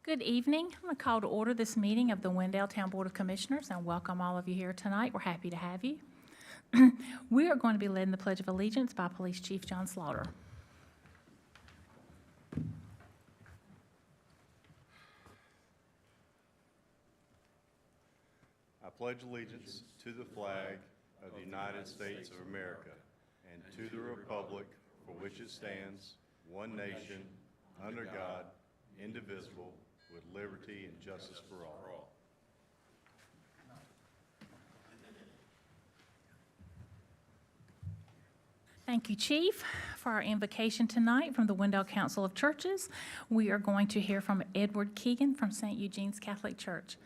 Good evening. I'm going to call to order this meeting of the Wendell Town Board of Commissioners and welcome all of you here tonight. We're happy to have you. We are going to be led in the Pledge of Allegiance by Police Chief John Slaughter. I pledge allegiance to the flag of the United States of America and to the republic for which it stands, one nation, under God, indivisible, with liberty and justice for all. Thank you, Chief, for our invocation tonight from the Wendell Council of Churches. We are going to hear from Edward Keegan from St. Eugene's Catholic Church.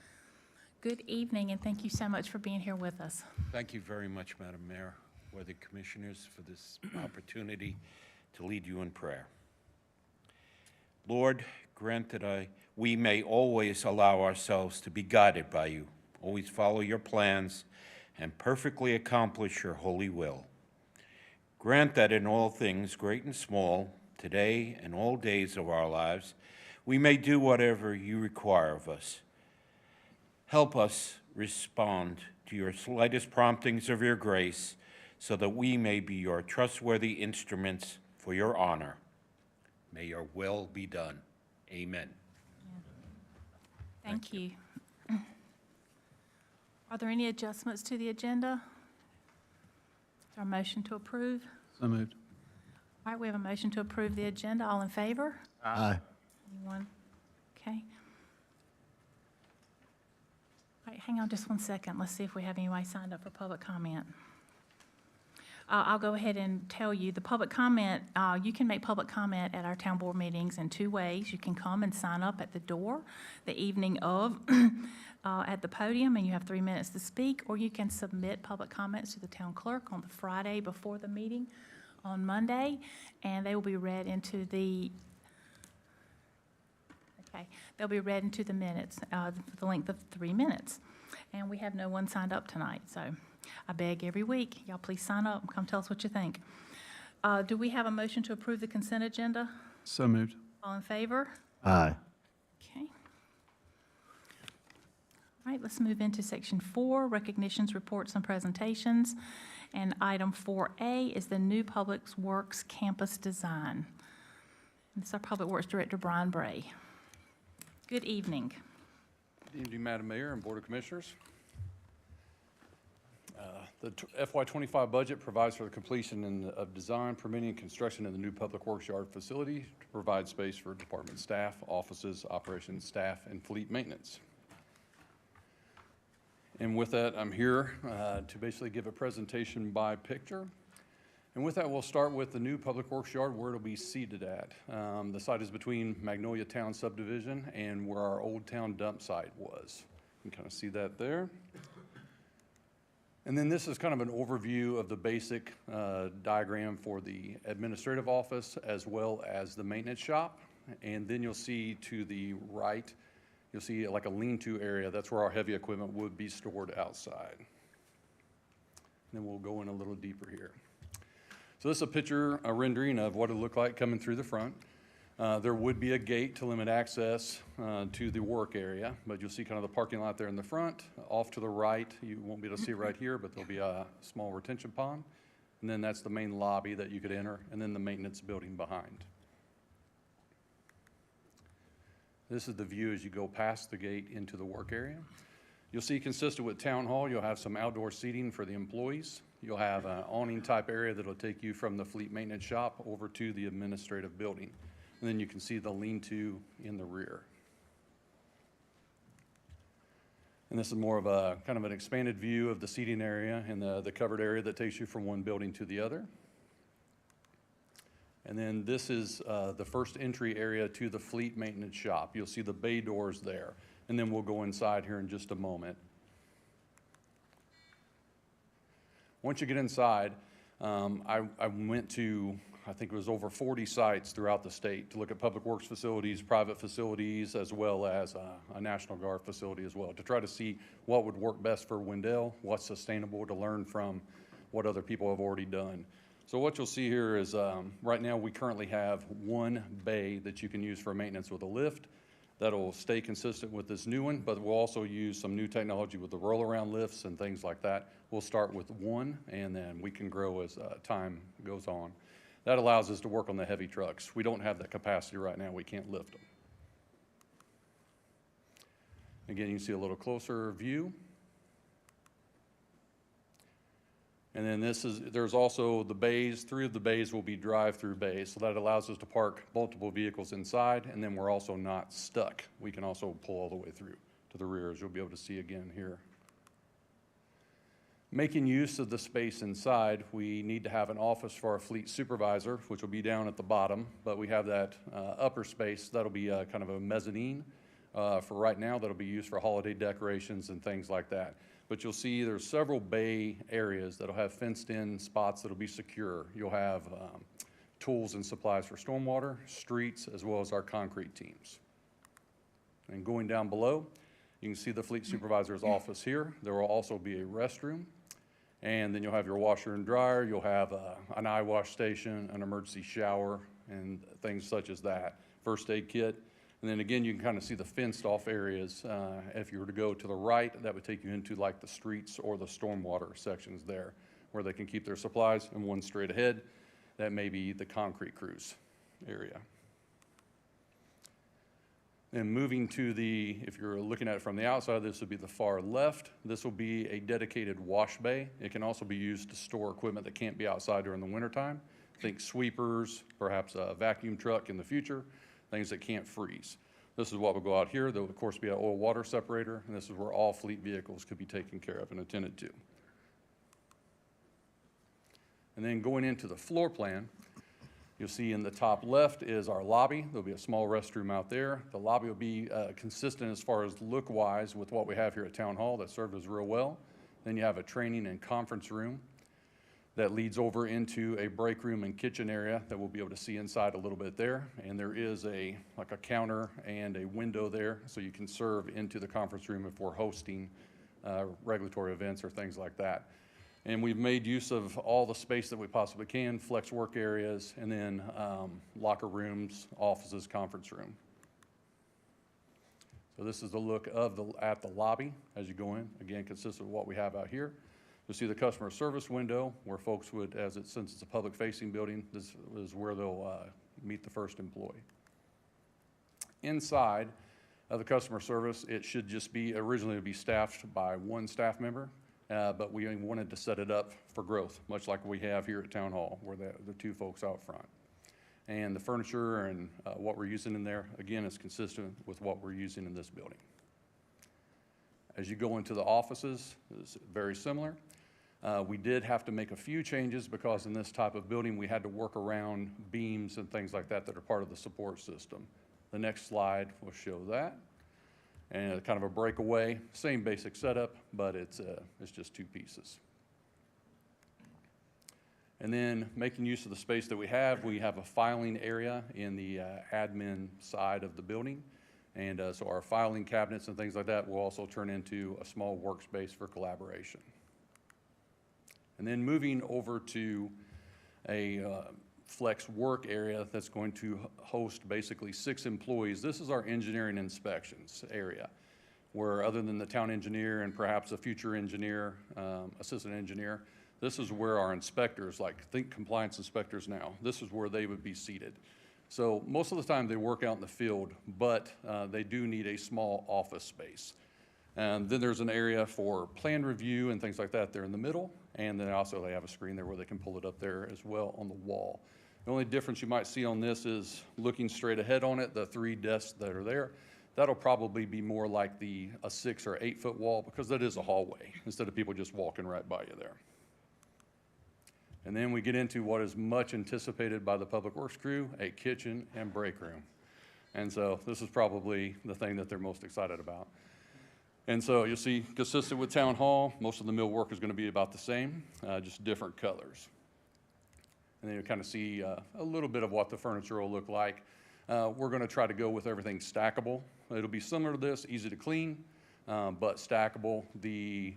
Good evening, and thank you so much for being here with us. Thank you very much, Madam Mayor, Board of Commissioners, for this opportunity to lead you in prayer. Lord, grant that we may always allow ourselves to be guided by you, always follow your plans, and perfectly accomplish your holy will. Grant that in all things, great and small, today and all days of our lives, we may do whatever you require of us. Help us respond to your slightest promptings of your grace so that we may be your trustworthy instruments for your honor. May your will be done. Amen. Thank you. Are there any adjustments to the agenda? Is there a motion to approve? So moved. All right, we have a motion to approve the agenda. All in favor? Aye. Anyone? Okay. All right, hang on just one second. Let's see if we have anybody signed up for public comment. I'll go ahead and tell you, the public comment, you can make public comment at our town board meetings in two ways. You can come and sign up at the door the evening of at the podium, and you have 3 minutes to speak, or you can submit public comments to the town clerk on the Friday before the meeting on Monday, and they will be read into the they'll be read into the minutes for the length of 3 minutes. And we have no one signed up tonight, so I beg every week, y'all please sign up and come tell us what you think. Do we have a motion to approve the consent agenda? So moved. All in favor? Aye. Okay. All right, let's move into section 4, recognitions, reports, and presentations. And item 4A is the new Public Works campus design. And this is our Public Works Director, Brian Bray. Good evening. Good evening, Madam Mayor and Board of Commissioners. The FY25 budget provides for the completion of design, permitting, and construction of the new Public Works Yard facility to provide space for department staff, offices, operations staff, and fleet maintenance. And with that, I'm here to basically give a presentation by picture. And with that, we'll start with the new Public Works Yard, where it'll be seated at. The site is between Magnolia Town Subdivision and where our Old Town dump site was. You can kind of see that there. And then this is kind of an overview of the basic diagram for the administrative office as well as the maintenance shop. And then you'll see to the right, you'll see like a lean-to area. That's where our heavy equipment would be stored outside. And then we'll go in a little deeper here. So this is a picture, a rendering of what it looked like coming through the front. There would be a gate to limit access to the work area, but you'll see kind of the parking lot there in the front. Off to the right, you won't be able to see it right here, but there'll be a small retention pond. And then that's the main lobby that you could enter, and then the maintenance building behind. This is the view as you go past the gate into the work area. You'll see, consistent with Town Hall, you'll have some outdoor seating for the employees. You'll have an awning type area that'll take you from the fleet maintenance shop over to the administrative building. And then you can see the lean-to in the rear. And this is more of a kind of an expanded view of the seating area and the covered area that takes you from one building to the other. And then this is the first entry area to the fleet maintenance shop. You'll see the bay doors there. And then we'll go inside here in just a moment. Once you get inside, I went to, I think it was over 40 sites throughout the state to look at public works facilities, private facilities, as well as a National Guard facility as well, to try to see what would work best for Wendell, what's sustainable, to learn from what other people have already done. So what you'll see here is right now we currently have one bay that you can use for maintenance with a lift. That'll stay consistent with this new one, but we'll also use some new technology with the roll-around lifts and things like that. We'll start with one, and then we can grow as time goes on. That allows us to work on the heavy trucks. We don't have that capacity right now. We can't lift them. Again, you can see a little closer view. And then there's also the bays. 3 of the bays will be drive-through bays, so that allows us to park multiple vehicles inside, and then we're also not stuck. We can also pull all the way through to the rear, as you'll be able to see again here. Making use of the space inside, we need to have an office for our fleet supervisor, which will be down at the bottom, but we have that upper space. That'll be kind of a mezzanine. For right now, that'll be used for holiday decorations and things like that. But you'll see there's several bay areas that'll have fenced-in spots that'll be secure. You'll have tools and supplies for stormwater, streets, as well as our concrete teams. And going down below, you can see the fleet supervisor's office here. There will also be a restroom. And then you'll have your washer and dryer. You'll have an eye wash station, an emergency shower, and things such as that. First aid kit. And then again, you can kind of see the fenced off areas. If you were to go to the right, that would take you into like the streets or the stormwater sections there, where they can keep their supplies. And one straight ahead, that may be the concrete crews area. And moving to if you're looking at it from the outside, this would be the far left. This will be a dedicated wash bay. It can also be used to store equipment that can't be outside during the wintertime. Think sweepers, perhaps a vacuum truck in the future, things that can't freeze. This is what will go out here. There will, of course, be an oil water separator, and this is where all fleet vehicles could be taken care of and attended to. And then going into the floor plan, you'll see in the top left is our lobby. There'll be a small restroom out there. The lobby will be consistent as far as look-wise with what we have here at Town Hall. That served us real well. Then you have a training and conference room that leads over into a break room and kitchen area that we'll be able to see inside a little bit there. And there is like a counter and a window there, so you can serve into the conference room if we're hosting regulatory events or things like that. And we've made use of all the space that we possibly can, flex work areas, and then locker rooms, offices, conference room. So this is the look of at the lobby as you go in. Again, consistent with what we have out here. You'll see the customer service window where folks would, since it's a public-facing building, this is where they'll meet the first employee. Inside of the customer service, it should just be, originally be staffed by one staff member, but we wanted to set it up for growth, much like we have here at Town Hall, where the 2 folks out front. And the furniture and what we're using in there, again, is consistent with what we're using in this building. As you go into the offices, it's very similar. We did have to make a few changes because in this type of building, we had to work around beams and things like that are part of the support system. The next slide will show that. And kind of a breakaway, same basic setup, but it's just 2 pieces. And then making use of the space that we have a filing area in the admin side of the building. And so our filing cabinets and things like that will also turn into a small workspace for collaboration. And then moving over to a flex work area that's going to host basically 6 employees. This is our engineering inspections area, where other than the town engineer and perhaps a future engineer, assistant engineer, this is where our inspectors, like think compliance inspectors now, this is where they would be seated. So most of the time they work out in the field, but they do need a small office space. And then there's an area for plan review and things like that there in the middle. And then also they have a screen there where they can pull it up there as well on the wall. The only difference you might see on this is looking straight ahead on it, the 3 desks that are there. That'll probably be more like a 6 or 8 foot wall because that is a hallway instead of people just walking right by you there. And then we get into what is much anticipated by the Public Works crew, a kitchen and break room. And so this is probably the thing that they're most excited about. And so you'll see, consistent with Town Hall, most of the millwork is going to be about the same, just different colors. And then you'll kind of see a little bit of what the furniture will look like. We're going to try to go with everything stackable. It'll be similar to this, easy to clean, but stackable. The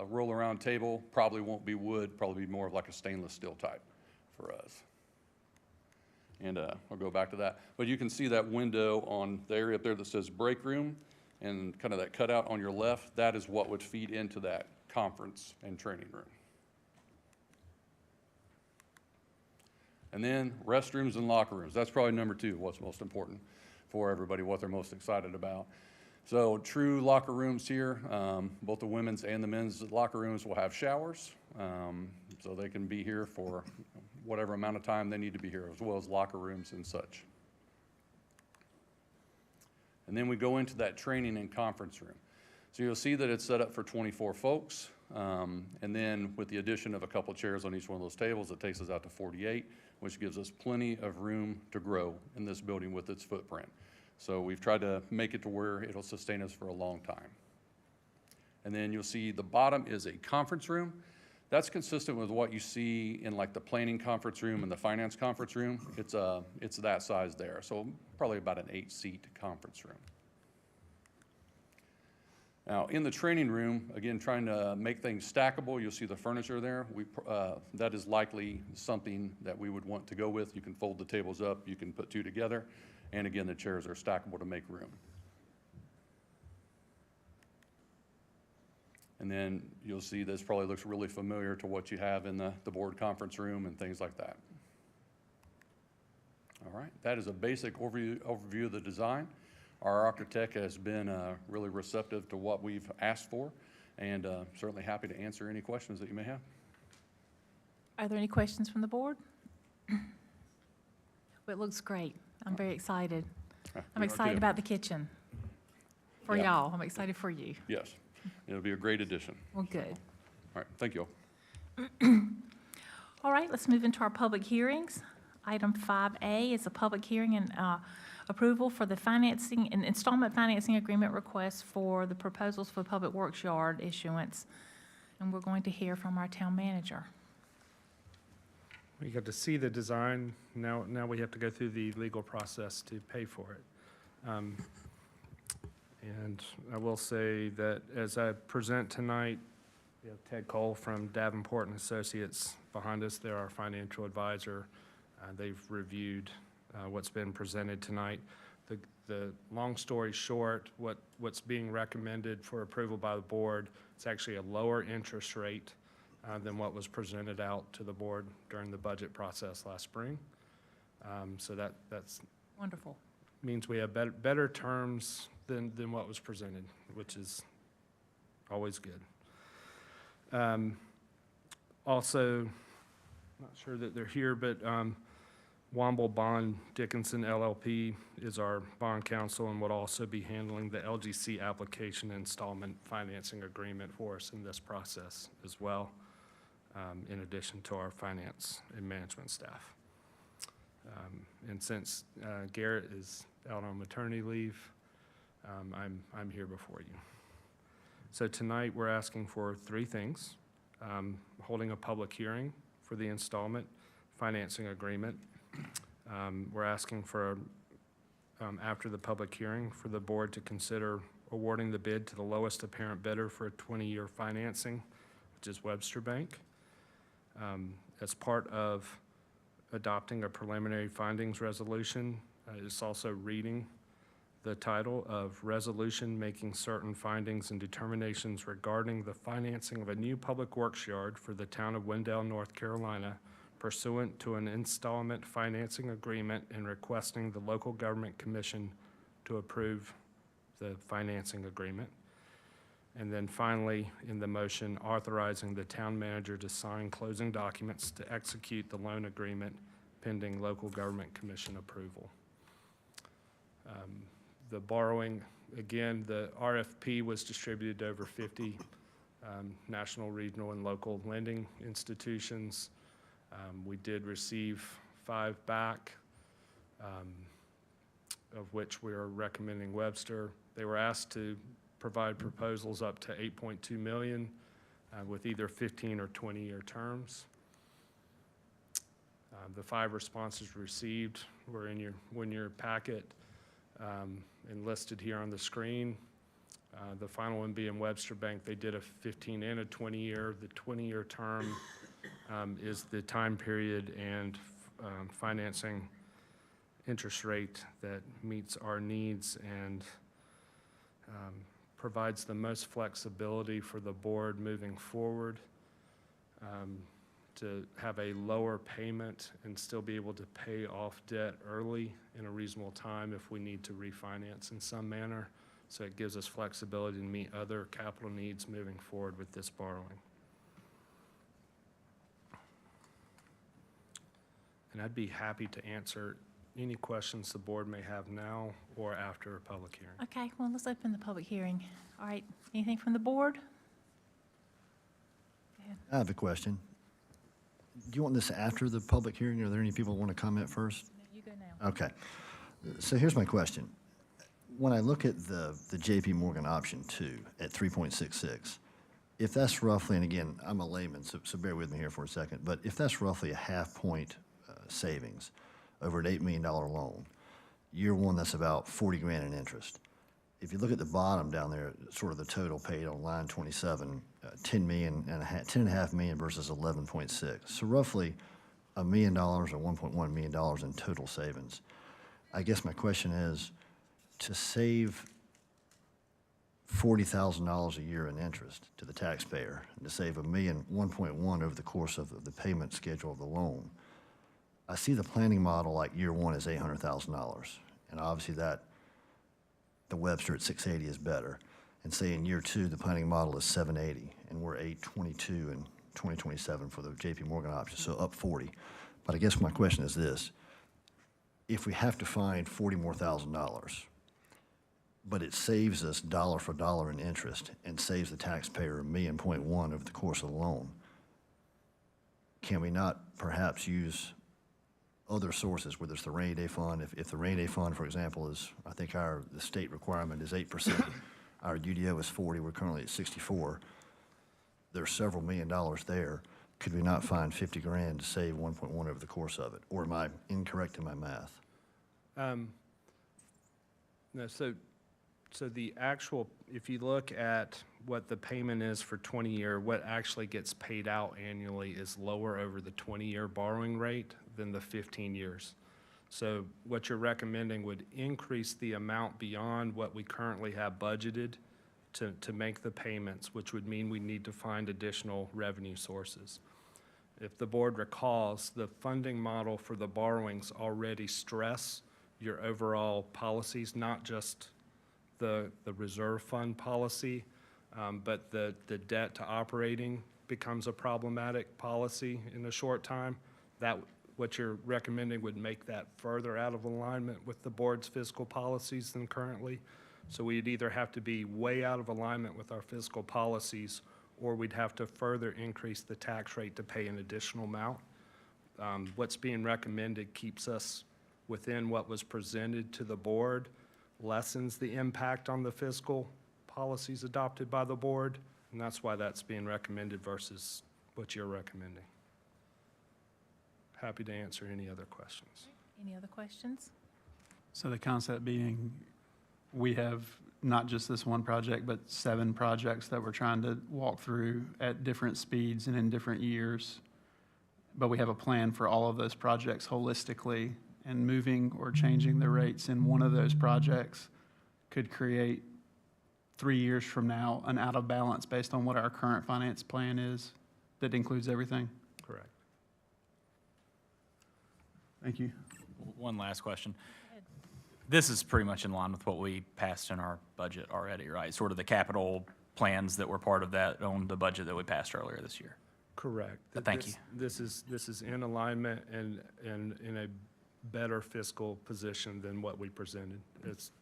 roll-around table probably won't be wood, probably be more of like a stainless steel type for us. And I'll go back to that. But you can see that window on the area up there that says break room and kind of that cutout on your left. That is what would feed into that conference and training room. And then restrooms and locker rooms. That's probably number two, what's most important for everybody, what they're most excited about. So true locker rooms here, both the women's and the men's locker rooms will have showers. So they can be here for whatever amount of time they need to be here, as well as locker rooms and such. And then we go into that training and conference room. So you'll see that it's set up for 24 folks. And then with the addition of a couple chairs on each one of those tables, it takes us out to 48, which gives us plenty of room to grow in this building with its footprint. So we've tried to make it to where it'll sustain us for a long time. And then you'll see the bottom is a conference room. That's consistent with what you see in like the planning conference room and the finance conference room. It's that size there. So probably about an 8-seat conference room. Now, in the training room, again, trying to make things stackable, you'll see the furniture there. That is likely something that we would want to go with. You can fold the tables up, you can put two together, and again, the chairs are stackable to make room. And then you'll see this probably looks really familiar to what you have in the board conference room and things like that. All right, that is a basic overview of the design. Our architect has been really receptive to what we've asked for, and certainly happy to answer any questions that you may have. Are there any questions from the board? Well, it looks great. I'm very excited. I'm We are excited too. about the kitchen for Yeah. y'all. I'm excited for you. Yes, it'll be a great addition. Well, good. All right, thank you all. All right, let's move into our public hearings. Item 5A is a public hearing and approval for the financing and installment financing agreement request for the proposals for Public Works Yard issuance. And we're going to hear from our town manager. We got to see the design. Now we have to go through the legal process to pay for it. And I will say that as I present tonight, we have Ted Cole from Davenport and Associates behind us. They're our financial advisor. They've reviewed what's been presented tonight. The long story short, what's being recommended for approval by the board, it's actually a lower interest rate than what was presented out to the board during the budget process last spring. So that's Wonderful. means we have better terms than what was presented, which is always good. Also, not sure that they're here, but Womble Bond Dickinson LLP is our bond counsel and would also be handling the LGC application installment financing agreement for us in this process as well, in addition to our finance and management staff. And since Garrett is out on maternity leave, I'm here before you. So tonight, we're asking for three things. Holding a public hearing for the installment financing agreement. We're asking for, after the public hearing, for the board to consider awarding the bid to the lowest apparent bidder for a 20-year financing, which is Webster Bank. As part of adopting a preliminary findings resolution, it's also reading the title of Resolution Making Certain Findings and Determinations Regarding the Financing of a New Public Works Yard for the Town of Wendell, North Carolina, pursuant to an installment financing agreement, and requesting the local government commission to approve the financing agreement. And then finally, in the motion, authorizing the town manager to sign closing documents to execute the loan agreement pending local government commission approval. The borrowing, again, the RFP was distributed to over 50 national, regional, and local lending institutions. We did receive 5 back, of which we are recommending Webster. They were asked to provide proposals up to $8.2 million with either 15 or 20-year terms. The 5 responses received were in your packet and listed here on the screen. The final one being Webster Bank. They did a 15 and a 20-year. The 20-year term is the time period and financing interest rate that meets our needs and provides the most flexibility for the board moving forward, to have a lower payment and still be able to pay off debt early in a reasonable time if we need to refinance in some manner. So it gives us flexibility to meet other capital needs moving forward with this borrowing. And I'd be happy to answer any questions the board may have now or after a public hearing. Okay, well, let's open the public hearing. All right, anything from the board? Go ahead. I have a question. Do you want this after the public hearing? Are there any people who want to comment first? No, you go now. Okay. So here's my question. When I look at the JP Morgan option 2 at 3.66, if that's roughly, and again, I'm a layman, so bear with me here for a second, but if that's roughly a half-point savings over an $8 million loan, year one, that's about 40 grand in interest. If you look at the bottom down there, sort of the total paid on line 27, 10.5 million versus 11.6. So roughly $1 million or $1.1 million in total savings. I guess my question is, to save $40,000 a year in interest to the taxpayer, and to save $1.1 over the course of the payment schedule of the loan, I see the planning model like year one is $800,000, and obviously that the Webster at 680 is better. And say in year two, the planning model is 780, and we're 822 in 2027 for the JP Morgan option, so up 40. But I guess my question is this: if we have to find $40,000 more, but it saves us dollar for dollar in interest and saves the taxpayer $1.1 million over the course of the loan, can we not perhaps use other sources, whether it's the rainy day fund? If the rainy day fund, for example, is, I think the state requirement is 8%, our UDO is 40, we're currently at 64. There's several $1 million there. Could we not find 50 grand to save 1.1 over the course of it? Or am I incorrect in my math? No, so the actual, if you look at what the payment is for 20-year, what actually gets paid out annually is lower over the 20-year borrowing rate than the 15 years. So what you're recommending would increase the amount beyond what we currently have budgeted to make the payments, which would mean we need to find additional revenue sources. If the board recalls, the funding model for the borrowings already stress your overall policies, not just the reserve fund policy, but the debt to operating becomes a problematic policy in a short time. That, what you're recommending would make that further out of alignment with the board's fiscal policies than currently. So we'd either have to be way out of alignment with our fiscal policies, or we'd have to further increase the tax rate to pay an additional amount. What's being recommended keeps us within what was presented to the board, lessens the impact on the fiscal policies adopted by the board, and that's why that's being recommended versus what you're recommending. Happy to answer any other questions. Any other questions? So the concept being, we have not just this one project, but 7 projects that we're trying to walk through at different speeds and in different years. But we have a plan for all of those projects holistically, and moving or changing the rates in one of those projects could create 3 years from now an out of balance based on what our current finance plan is that includes everything. Correct. Thank you. One last question. This is pretty much in line with what we passed in our budget already, right? Sort of the capital plans that were part of that on the budget that we passed earlier this year. Correct. Thank you. This is in alignment and in a better fiscal position than what we presented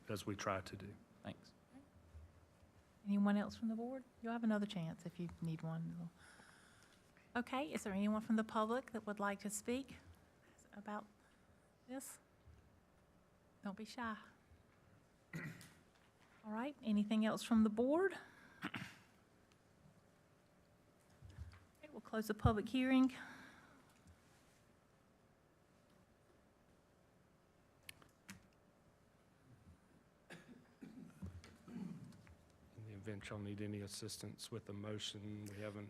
as we tried to do. Thanks. Anyone else from the board? You'll have another chance if you need one. Okay, is there anyone from the public that would like to speak about this? Don't be shy. All right, anything else from the board? Okay, we'll close the public hearing. In the event y'all need any assistance with the motion, we haven't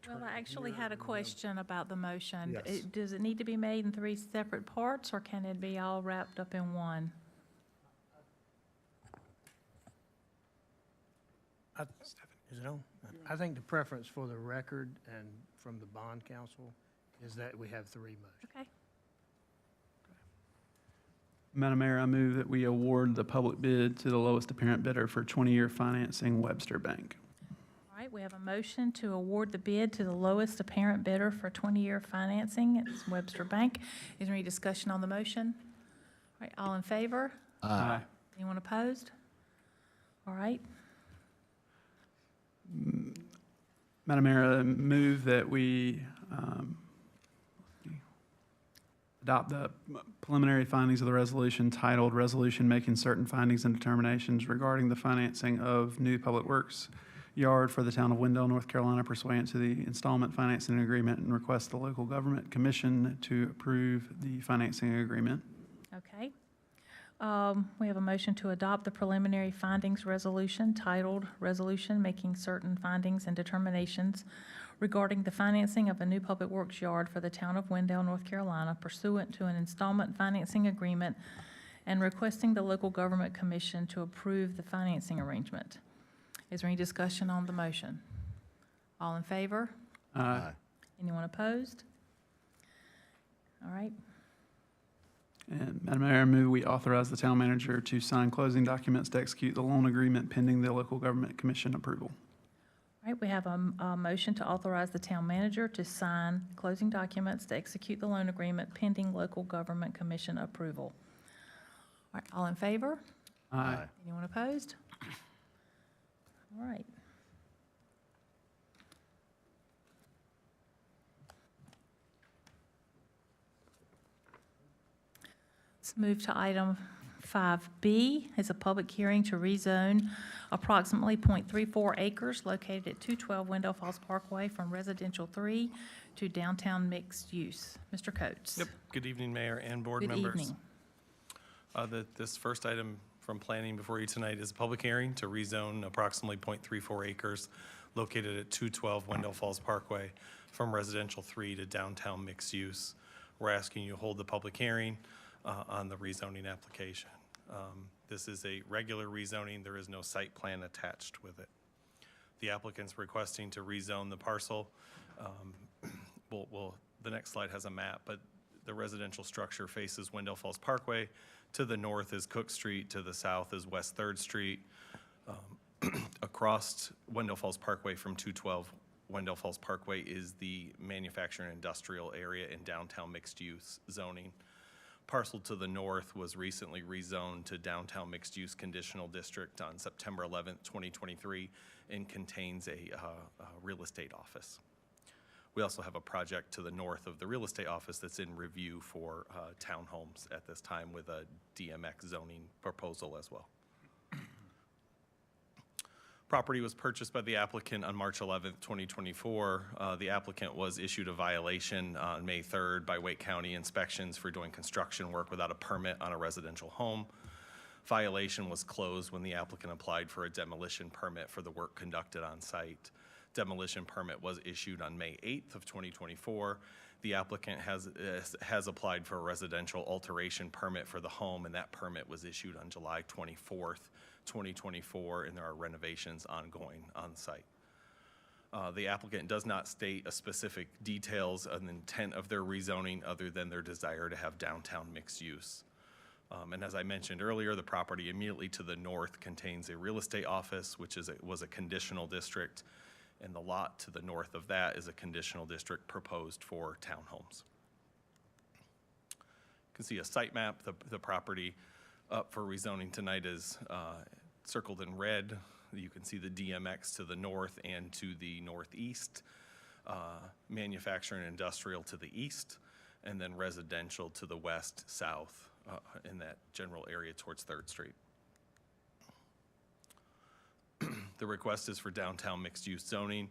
Well, I actually had a question about the motion. Yes. Does it need to be made in 3 separate parts, or can it be all wrapped up in one? Is it on? I think the preference for the record and from the bond council is that we have 3 motions. Okay. Madam Mayor, I move that we award the public bid to the lowest apparent bidder for 20-year financing, Webster Bank. All right, we have a motion to award the bid to the lowest apparent bidder for 20-year financing. It's Webster Bank. Is there any discussion on the motion? All right, all in favor? Aye. Anyone opposed? All right, Madam Mayor, I move that we adopt the preliminary findings of the resolution titled Resolution Making Certain Findings and Determinations Regarding the Financing of New Public Works Yard for the Town of Wendell, North Carolina, pursuant to the installment financing agreement, and request the local government commission to approve the financing agreement. okay. We have a motion to adopt the preliminary findings resolution titled Resolution Making Certain Findings and Determinations Regarding the Financing of a New Public Works Yard for the Town of Wendell, North Carolina, pursuant to an installment financing agreement, and requesting the local government commission to approve the financing arrangement. Is there any discussion on the motion? All in favor? Aye. Anyone opposed? All right, And Madam Mayor, I move we authorize the town manager to sign closing documents to execute the loan agreement pending the local government commission approval. all right, we have a motion to authorize the town manager to sign closing documents to execute the loan agreement pending local government commission approval. All right, all in favor? Aye. Anyone opposed? All right. Let's move to item 5B, is a public hearing to rezone approximately .34 acres located at 212 Wendell Falls Parkway from residential 3 to downtown mixed use. Mr. Coates. Yep. Good evening, Mayor and board Good members. evening. This first item from planning before you tonight is a public hearing to rezone approximately .34 acres located at 212 Wendell Falls Parkway from residential 3 to downtown mixed use. We're asking you to hold the public hearing on the rezoning application. This is a regular rezoning. There is no site plan attached with it. The applicant's requesting to rezone the parcel. The next slide has a map, but the residential structure faces Wendell Falls Parkway. To the north is Cook Street, to the south is West 3rd Street. Across Wendell Falls Parkway from 212 Wendell Falls Parkway is the manufacturing industrial area in downtown mixed-use zoning. Parcel to the north was recently rezoned to downtown mixed-use conditional district on September 11th, 2023, and contains a real estate office. We also have a project to the north of the real estate office that's in review for townhomes at this time with a DMX zoning proposal as well. Property was purchased by the applicant on March 11th, 2024. The applicant was issued a violation on May 3rd by Wake County inspections for doing construction work without a permit on a residential home. Violation was closed when the applicant applied for a demolition permit for the work conducted on site. Demolition permit was issued on May 8th of 2024. The applicant has applied for a residential alteration permit for the home, and that permit was issued on July 24th, 2024, and there are renovations ongoing on site. The applicant does not state a specific details of the intent of their rezoning other than their desire to have downtown mixed use. And as I mentioned earlier, the property immediately to the north contains a real estate office, which was a conditional district, and the lot to the north of that is a conditional district proposed for townhomes. You can see a site map. The property up for rezoning tonight is circled in red. You can see the DMX to the north and to the northeast, manufacturing and industrial to the east, and then residential to the west, south, in that general area towards 3rd Street. The request is for downtown mixed-use zoning.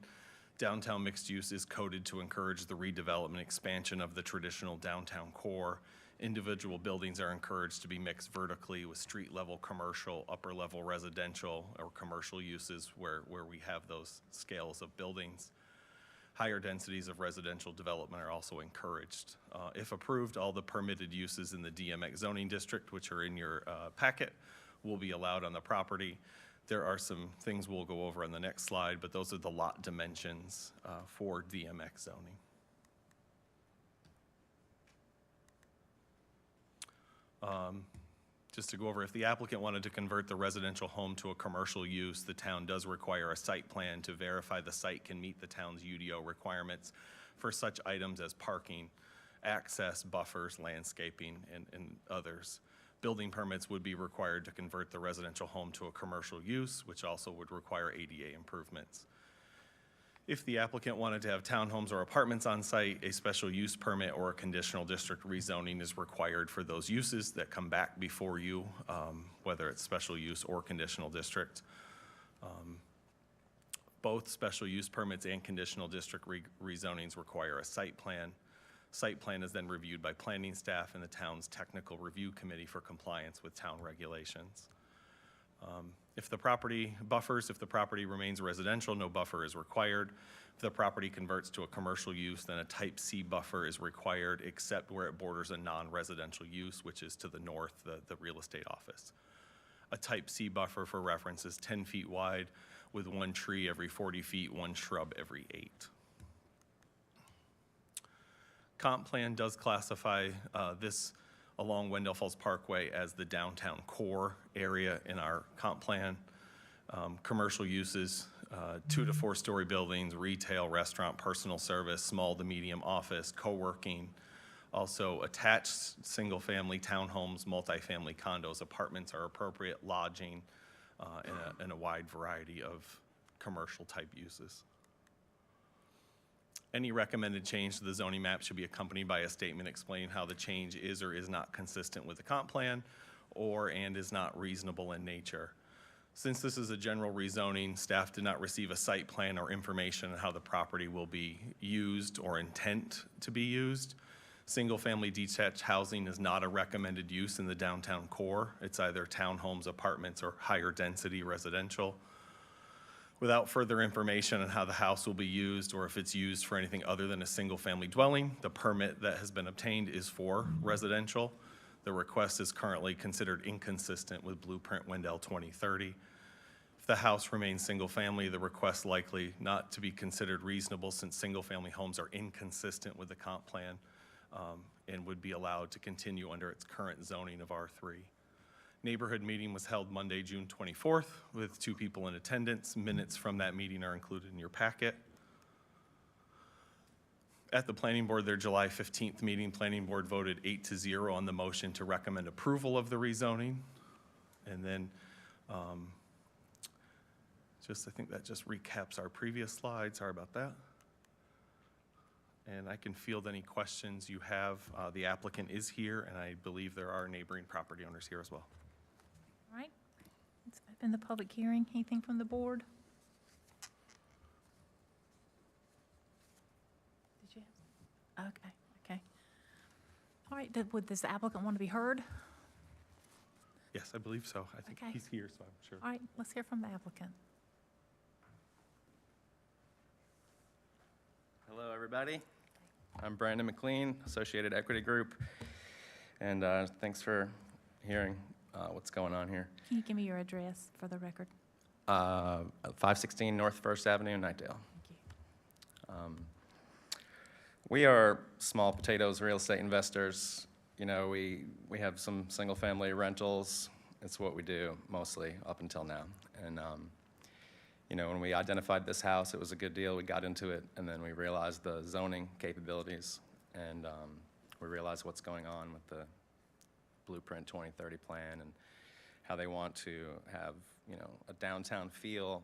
Downtown mixed use is coded to encourage the redevelopment expansion of the traditional downtown core. Individual buildings are encouraged to be mixed vertically with street-level commercial, upper-level residential, or commercial uses where we have those scales of buildings. Higher densities of residential development are also encouraged. If approved, all the permitted uses in the DMX zoning district, which are in your packet, will be allowed on the property. There are some things we'll go over on the next slide, but those are the lot dimensions for DMX zoning. Just to go over, if the applicant wanted to convert the residential home to a commercial use, the town does require a site plan to verify the site can meet the town's UDO requirements for such items as parking, access, buffers, landscaping, and others. Building permits would be required to convert the residential home to a commercial use, which also would require ADA improvements. If the applicant wanted to have townhomes or apartments on site, a special use permit or a conditional district rezoning is required for those uses that come back before you, whether it's special use or conditional district. Both special use permits and conditional district rezonings require a site plan. Site plan is then reviewed by planning staff and the town's technical review committee for compliance with town regulations. If the property remains residential, no buffer is required. If the property converts to a commercial use, then a type C buffer is required, except where it borders a non-residential use, which is to the north, the real estate office. A type C buffer, for reference, is 10 feet wide with 1 tree every 40 feet, 1 shrub every 8. Comp plan does classify this along Wendell Falls Parkway as the downtown core area in our comp plan. Commercial uses, 2 to 4 story buildings, retail, restaurant, personal service, small to medium office, co-working, also attached single-family townhomes, multifamily condos, apartments are appropriate, lodging, and a wide variety of commercial type uses. Any recommended change to the zoning map should be accompanied by a statement explaining how the change is or is not consistent with the comp plan and is not reasonable in nature. Since this is a general rezoning, staff did not receive a site plan or information on how the property will be used or intent to be used. Single-family detached housing is not a recommended use in the downtown core. It's either townhomes, apartments, or higher density residential. Without further information on how the house will be used or if it's used for anything other than a single-family dwelling, the permit that has been obtained is for residential. The request is currently considered inconsistent with Blueprint Wendell 2030. If the house remains single-family, the request likely not to be considered reasonable since single-family homes are inconsistent with the comp plan and would be allowed to continue under its current zoning of R3. Neighborhood meeting was held Monday, June 24th, with 2 people in attendance. Minutes from that meeting are included in your packet. At the planning board, their July 15th meeting, planning board voted 8-0 on the motion to recommend approval of the rezoning. And then I think that just recaps our previous slide. Sorry about that. And I can field any questions you have. The applicant is here, and I believe there are neighboring property owners here as well. All right, let's open the public hearing. Anything from the board? Did you have? Okay. All right, would this applicant want to be heard? Yes, I believe so. I think Okay. he's here, so I'm sure. All right, let's hear from the applicant. Hello, everybody. I'm Brandon McLean, Associated Equity Group, and thanks for hearing what's going on here. Can you give me your address for the record? 516 North First Avenue, Nightdale. Thank you. We are small potatoes real estate investors. You know, we have some single-family rentals. It's what we do mostly up until now. And you know, when we identified this house, it was a good deal. We got into it, and then we realized the zoning capabilities, and we realized what's going on with the Blueprint 2030 plan and how they want to have, you know, a downtown feel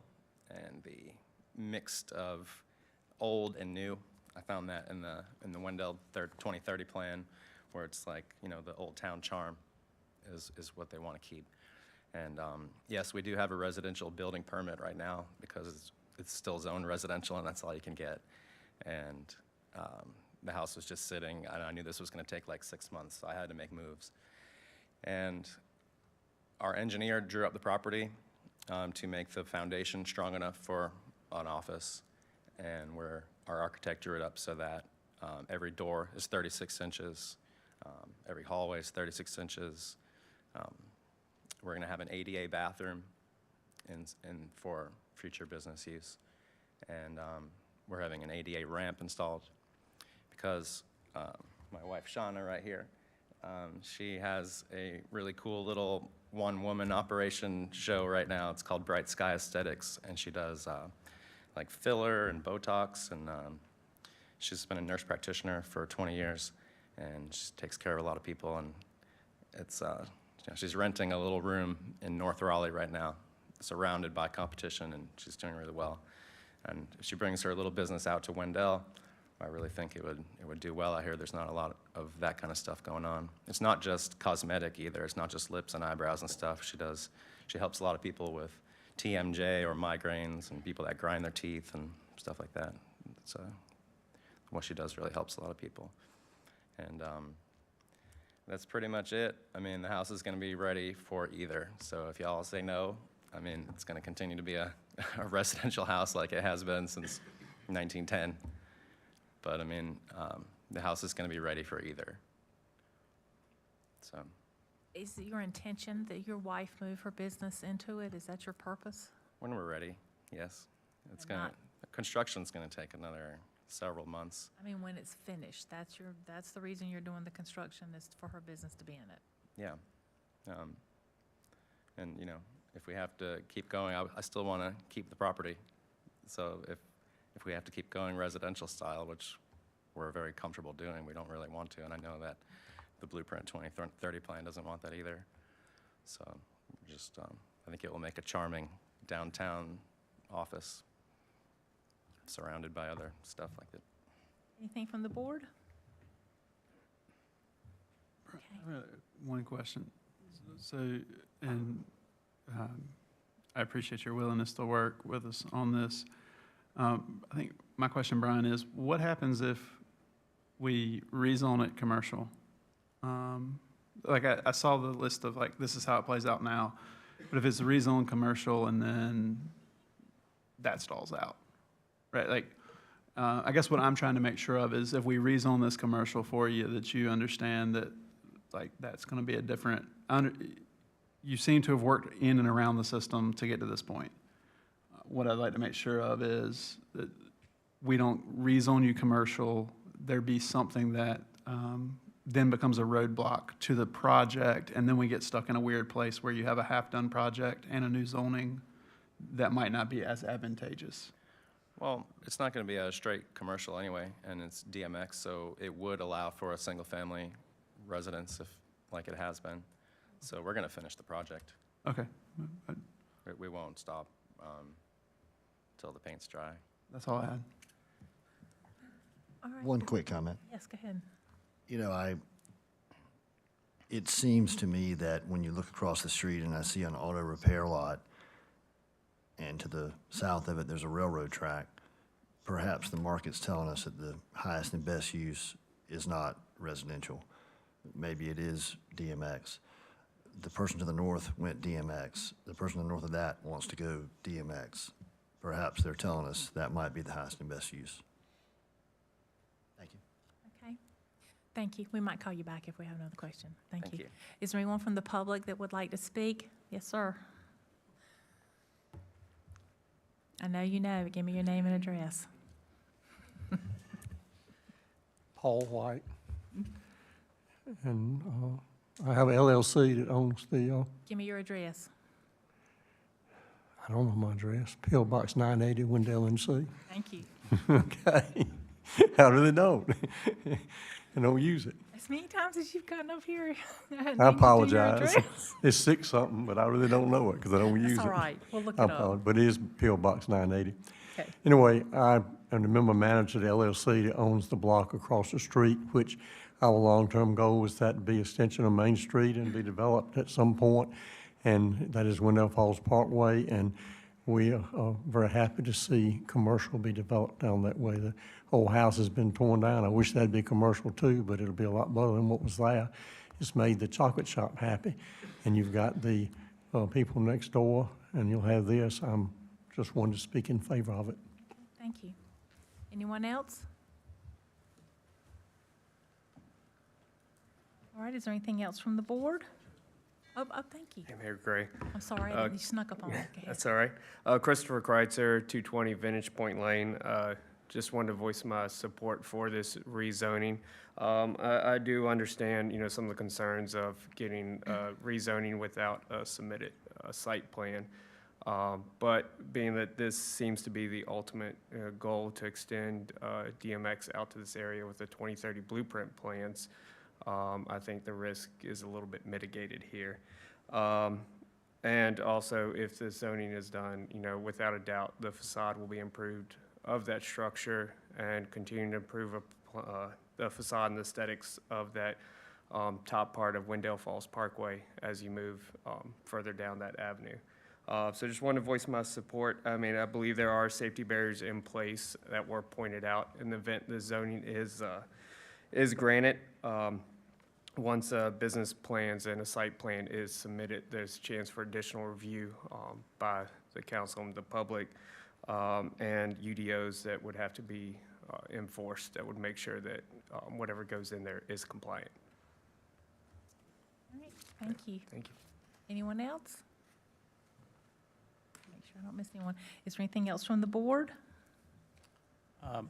and the mixed of old and new. I found that in the Wendell 2030 plan, where it's like, you know, the old town charm is what they want to keep. And yes, we do have a residential building permit right now because it's still zoned residential, and that's all you can get. And the house was just sitting, and I knew this was going to take like 6 months, so I had to make moves. And our engineer drew up the property to make the foundation strong enough for an office, and we're our architect drew it up so that every door is 36 inches, every hallway is 36 inches. We're going to have an ADA bathroom for future business use. And we're having an ADA ramp installed because my wife Shauna right here, she has a really cool little one-woman operation show right now. It's called Bright Sky Aesthetics, and she does like filler and Botox, and she's been a nurse practitioner for 20 years, and she takes care of a lot of people, and it's, you know, she's renting a little room in North Raleigh right now, surrounded by competition, and she's doing really well. And if she brings her little business out to Wendell, I really think it would do well. I hear there's not a lot of that kind of stuff going on. It's not just cosmetic either. It's not just lips and eyebrows and stuff. She helps a lot of people with TMJ or migraines and people that grind their teeth and stuff like that. So what she does really helps a lot of people. And that's pretty much it. I mean, the house is going to be ready for either. So if y'all say no, I mean, it's going to continue to be a residential house like it has been since 1910. But I mean, the house is going to be ready for either. So. Is it your intention that your wife move her business into it? Is that your purpose? When we're ready, yes. It's And going to, not- construction's going to take another several months. I mean, when it's finished, that's the reason you're doing the construction, is for her business to be in it. Yeah. And, you know, if we have to keep going, I still want to keep the property. So if we have to keep going residential style, which we're very comfortable doing, we don't really want to, and I know that the Blueprint 2030 plan doesn't want that either. So just, I think it will make a charming downtown office surrounded by other stuff like that. Anything from the board? Okay. One question. So, and I appreciate your willingness to work with us on this. I think my question, Brian, is what happens if we rezone it commercial? Like I saw the list of like, this is how it plays out now, but if it's rezoned commercial and then that stalls out, right? Like, I guess what I'm trying to make sure of is if we rezone this commercial for you, that you understand that like that's going to be a different, you seem to have worked in and around the system to get to this point. What I'd like to make sure of is that we don't rezone you commercial, there be something that then becomes a roadblock to the project, and then we get stuck in a weird place where you have a half-done project and a new zoning that might not be as advantageous. Well, it's not going to be a straight commercial anyway, and it's DMX, so it would allow for a single-family residence if, like it has been. So we're going to finish the project. Okay. We won't stop till the paint's dry. That's all I had. All right. One quick comment. Yes, go ahead. You know, it seems to me that when you look across the street and I see an auto repair lot, and to the south of it, there's a railroad track, perhaps the market's telling us that the highest and best use is not residential. Maybe it is DMX. The person to the north went DMX. The person to the north of that wants to go DMX. Perhaps they're telling us that might be the highest and best use. Thank you. Okay. Thank you. We might call you back if we have another question. Thank Thank you. you. Is there anyone from the public that would like to speak? Yes, sir. I know you know. Give me your name and address. Paul White. And I have an LLC that owns the, Give me your address. I don't know my address, P.O. Box 980, Wendell, NC. Thank you. Okay. How do they know? I don't use it. As many times as you've gotten up here. I apologize. It's 6-something, but I really don't know it because I don't use it. That's all right. We'll look I it up. apologize, but it is P.O. Box 980. Okay. Anyway, I am the member manager of the LLC that owns the block across the street, which our long-term goal is that to be extension of Main Street and be developed at some point, and that is Wendell Falls Parkway, and we are very happy to see commercial be developed down that way. The old house has been torn down. I wish that'd be commercial too, but it'll be a lot better than what was there. It's made the chocolate shop happy, and you've got the people next door, and you'll have this. I'm just wanted to speak in favor of it. Thank you. Anyone else? All right, is there anything else from the board? Oh, thank you. Hey, Mayor Gray. I'm sorry, you snuck up on me. Go ahead. That's all right. Christopher Kreitzer, 220 Vintage Point Lane. Just wanted to voice my support for this rezoning. I do understand, some of the concerns of getting rezoning without a submitted site plan. But being that this seems to be the ultimate goal to extend DMX out to this area with the 2030 blueprint plans, I think the risk is a little bit mitigated here. And also, if the zoning is done, without a doubt, the facade will be improved of that structure and continue to improve the facade and aesthetics of that top part of Wendell Falls Parkway as you move further down that avenue. So just want to voice my support. I mean, I believe there are safety barriers in place that were pointed out in the event the zoning is granted. Once business plans and a site plan is submitted, there's a chance for additional review by the council and the public, and UDOs that would have to be enforced that would make sure that whatever goes in there is compliant. All right, thank you. Thank you. Anyone else? Make sure I don't miss anyone. Is there anything else from the board?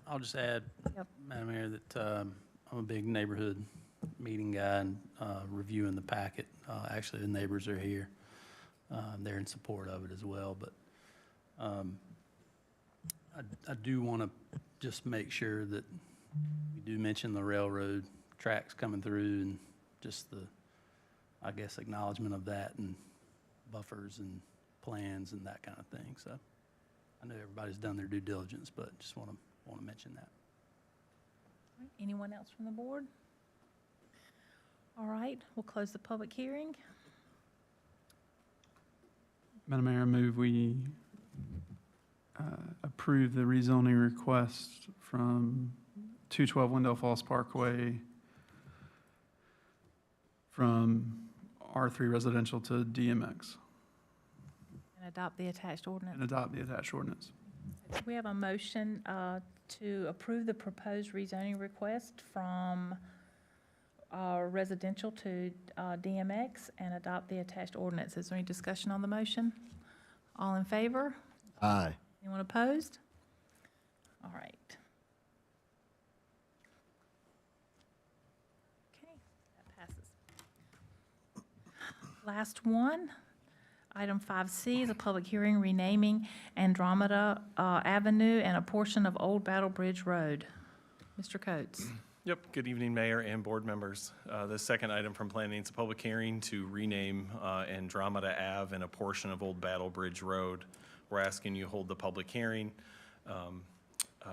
I'll just add, Yep. Madam Mayor, that I'm a big neighborhood meeting guy and reviewing the packet. Actually, the neighbors are here. They're in support of it as well. But I do want to just make sure that we do mention the railroad tracks coming through and just the, I guess, acknowledgement of that and buffers and plans and that kind of thing. So I know everybody's done their due diligence, but just want to mention that. All right, anyone else from the board? All right, we'll close the public hearing. Madam Mayor, I move we approve the rezoning request from 212 Wendell Falls Parkway from R3 residential to DMX And adopt the attached ordinance. and adopt the attached ordinance. We have a motion to approve the proposed rezoning request from residential to DMX and adopt the attached ordinance. Is there any discussion on the motion? All in favor? Aye. Anyone opposed? All right. Okay, that passes. Last one, item 5C is a public hearing renaming Andromeda Avenue and a portion of Old Battle Bridge Road. Mr. Coates. Yep, good evening, Mayor and board members. The second item from planning is a public hearing to rename Andromeda Ave and a portion of Old Battle Bridge Road. We're asking you hold the public hearing.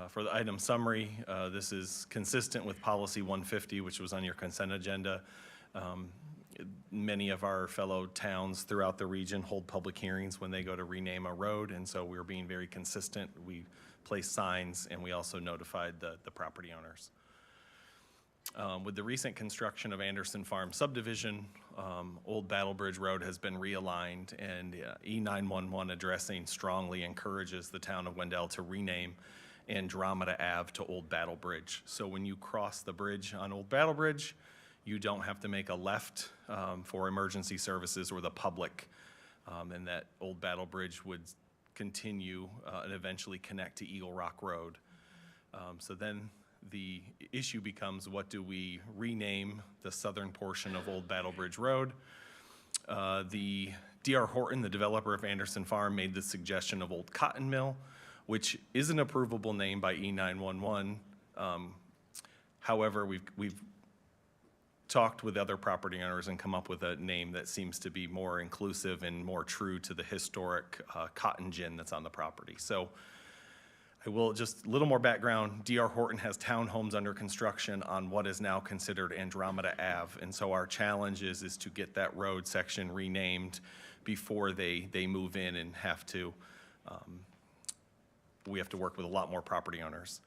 For the item summary, this is consistent with Policy 150, which was on your consent agenda. Many of our fellow towns throughout the region hold public hearings when they go to rename a road, and so we're being very consistent. We placed signs, and we also notified the property owners. With the recent construction of Anderson Farm subdivision, Old Battle Bridge Road has been realigned, and E911 addressing strongly encourages the town of Wendell to rename Andromeda Ave to Old Battle Bridge. So when you cross the bridge on Old Battle Bridge, you don't have to make a left for emergency services or the public, and that Old Battle Bridge would continue and eventually connect to Eagle Rock Road. So then the issue becomes, what do we rename the southern portion of Old Battle Bridge Road? The D.R. Horton, the developer of Anderson Farm, made the suggestion of Old Cotton Mill, which is an approvable name by E911. However, we've talked with other property owners and come up with a name that seems to be more inclusive and more true to the historic cotton gin that's on the property. So I will, just a little more background. D.R. Horton has townhomes under construction on what is now considered Andromeda Ave. And so our challenge is to get that road section renamed before they move in and have to, we have to work with a lot more property owners.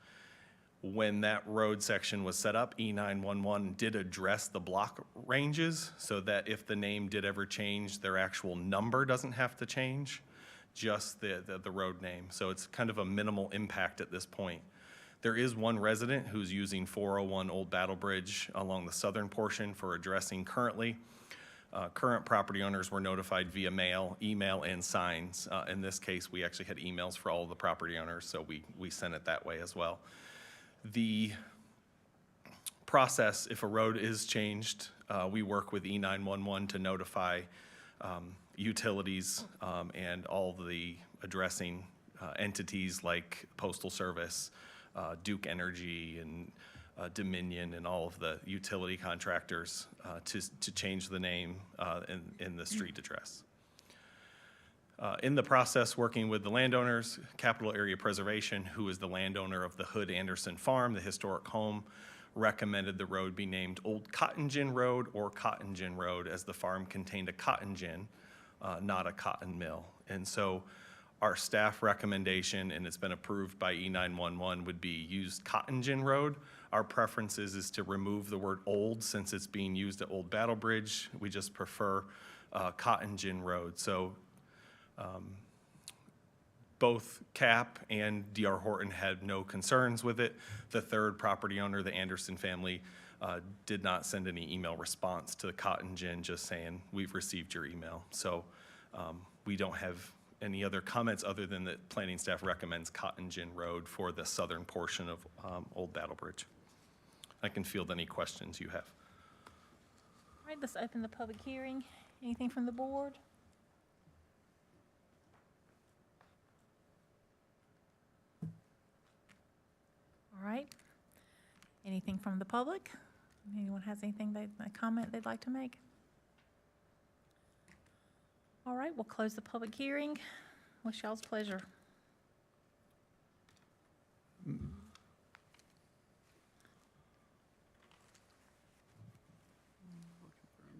When that road section was set up, E911 did address the block ranges so that if the name did ever change, their actual number doesn't have to change, just the road name. So it's kind of a minimal impact at this point. There is one resident who's using 401 Old Battle Bridge along the southern portion for addressing currently. Current property owners were notified via mail, email, and signs. In this case, we actually had emails for all of the property owners, so we sent it that way as well. The process, if a road is changed, we work with E911 to notify utilities and all the addressing entities like Postal Service, Duke Energy, and Dominion, and all of the utility contractors to change the name in the street address. In the process, working with the landowners, Capital Area Preservation, who is the landowner of the Hood Anderson Farm, the historic home, recommended the road be named Old Cotton Gin Road or Cotton Gin Road, as the farm contained a cotton gin, not a cotton mill. And so our staff recommendation, and it's been approved by E911, would be used Cotton Gin Road. Our preference is to remove the word old, since it's being used at Old Battle Bridge. We just prefer Cotton Gin Road. So both CAP and D.R. Horton had no concerns with it. The third property owner, the Anderson family, did not send any email response to the Cotton Gin, just saying, we've received your email. So we don't have any other comments other than that planning staff recommends Cotton Gin Road for the southern portion of Old Battle Bridge. I can field any questions you have. All right, let's open the public hearing. Anything from the board? All right. Anything from the public? Anyone has anything, a comment they'd like to make? All right, we'll close the public hearing. What's y'all's pleasure?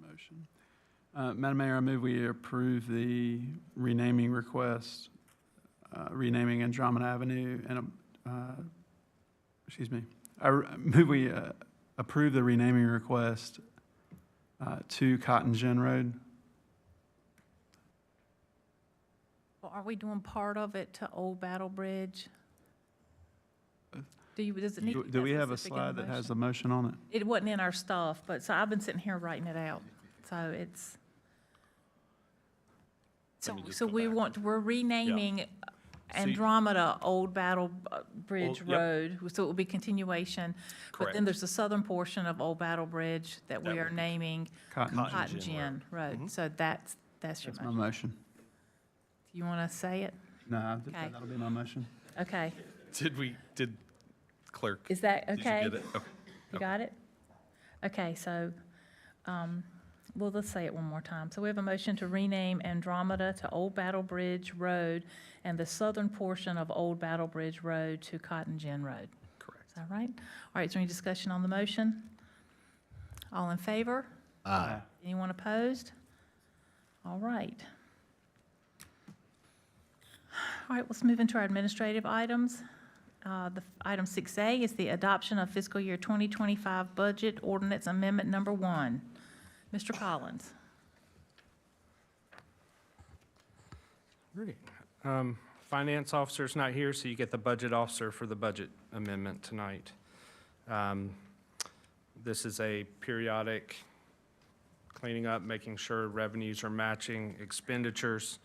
Motion. Madam Mayor, I move we approve the renaming request, renaming Andromeda Avenue and, I move we approve the renaming request to Cotton Gin Road. Well, are we doing part of it to Old Battle Bridge? Does it need to be Do we that have a specific in the slide that has motion? the motion on it? It wasn't in our stuff, but, so I've been sitting here writing it out, so it's. Let me just So go we back. we're renaming Andromeda Old Battle Bridge Yep. Road, so it will be continuation. But then Correct. there's the southern portion of Old Battle Bridge that we That are would be naming Cotton. Cotton Cotton Gin Gin Road. So that's your That's my motion. motion. You want to say it? No, Okay. that'll be my motion. Okay. Did clerk? Is that Did you okay? get it? Okay. You got it? Okay, so, well, let's say it one more time. So we have a motion to rename Andromeda to Old Battle Bridge Road and the southern portion of Old Battle Bridge Road to Cotton Gin Road. Correct. Is that right? All right, is there any discussion on the motion? All in favor? Aye. Anyone opposed? All right. All right, let's move into our administrative items. Item 6A is the adoption of fiscal year 2025 budget ordinance amendment number 1. Mr. Collins. Great. Finance officer's not here, so you get the budget officer for the budget amendment tonight. This is a periodic cleaning up, making sure revenues are matching expenditures.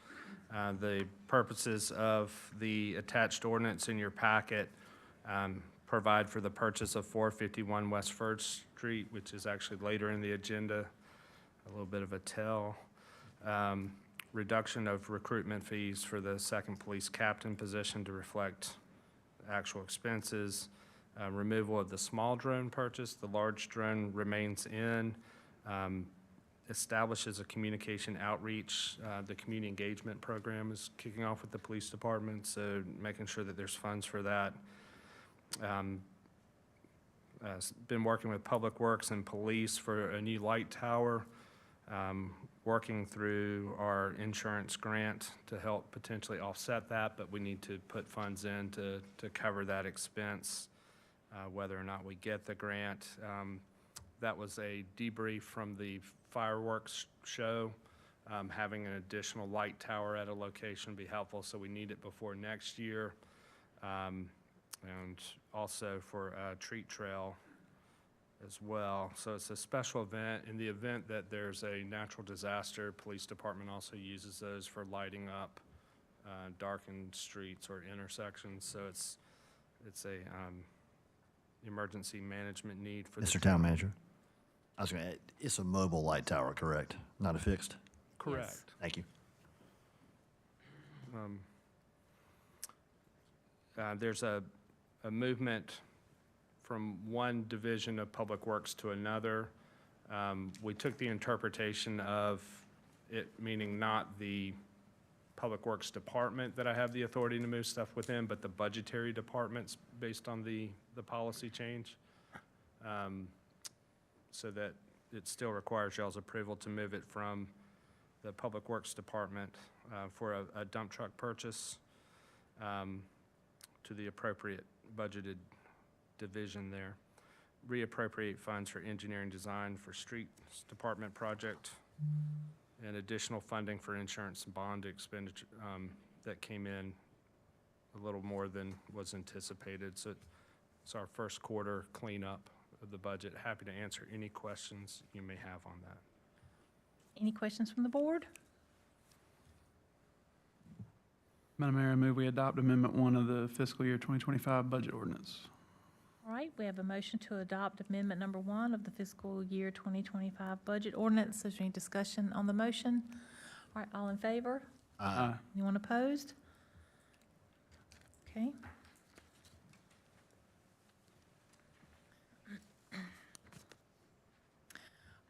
The purposes of the attached ordinance in your packet provide for the purchase of 451 West First Street, which is actually later in the agenda, a little bit of a tell. Reduction of recruitment fees for the second police captain position to reflect actual expenses. Removal of the small drone purchase, the large drone remains in. Establishes a communication outreach. The community engagement program is kicking off with the police department, so making sure that there's funds for that. Been working with Public Works and Police for a new light tower. Working through our insurance grant to help potentially offset that, but we need to put funds in to cover that expense, whether or not we get the grant. That was a debrief from the fireworks show. Having an additional light tower at a location would be helpful, so we need it before next year. and also for Treat Trail as well. So it's a special event. In the event that there's a natural disaster, police department also uses those for lighting up darkened streets or intersections. So it's a emergency management need for the Mr. Town Manager, I was going to add, it's a mobile light tower, correct? Not a fixed? Correct. Thank you. There's a movement from one division of Public Works to another. We took the interpretation of it meaning not the Public Works Department that I have the authority to move stuff within, but the budgetary departments based on the policy change. So that it still requires y'all's approval to move it from the Public Works Department for a dump truck purchase to the appropriate budgeted division there. Reappropriate funds for engineering design for streets department project, and additional funding for insurance and bond expenditure that came in a little more than was anticipated. So it's our first quarter cleanup of the budget. Happy to answer any questions you may have on that. Any questions from the board? Madam Mayor, I move we adopt Amendment 1 of the fiscal year 2025 budget ordinance. All right, we have a motion to adopt amendment number 1 of the fiscal year 2025 budget ordinance. Is there any discussion on the motion? All right, all in favor? Aye. Anyone opposed? Okay.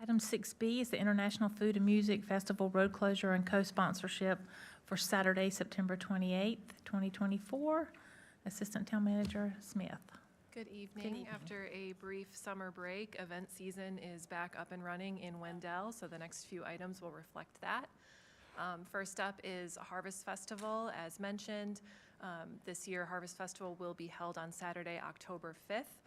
Item 6B is the International Food and Music Festival Road Closure and Co-Sponsorship for Saturday, September 28th, 2024. Assistant Town Manager Smith. Good evening. evening. After a brief summer break, event season is back up and running in Wendell, so the next few items will reflect that. First up is Harvest Festival. As mentioned, this year Harvest Festival will be held on Saturday, October 5th.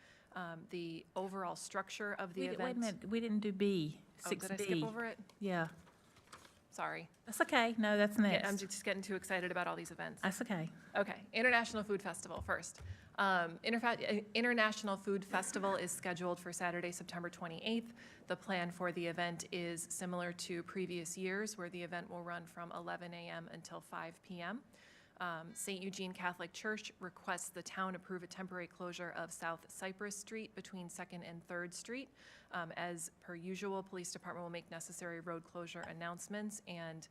The overall structure of the event. Wait a minute, we didn't do B, 6B. Oh, did I skip over it? Yeah, Sorry. that's okay. No, that's I'm next. just getting too excited about all these events. That's okay. Okay, International Food Festival first. International Food Festival is scheduled for Saturday, September 28th. The plan for the event is similar to previous years, where the event will run from 11 a.m. until 5 p.m. St. Eugene Catholic Church requests the town approve a temporary closure of South Cypress Street between 2nd and 3rd Street. As per usual, Police Department will make necessary road closure announcements and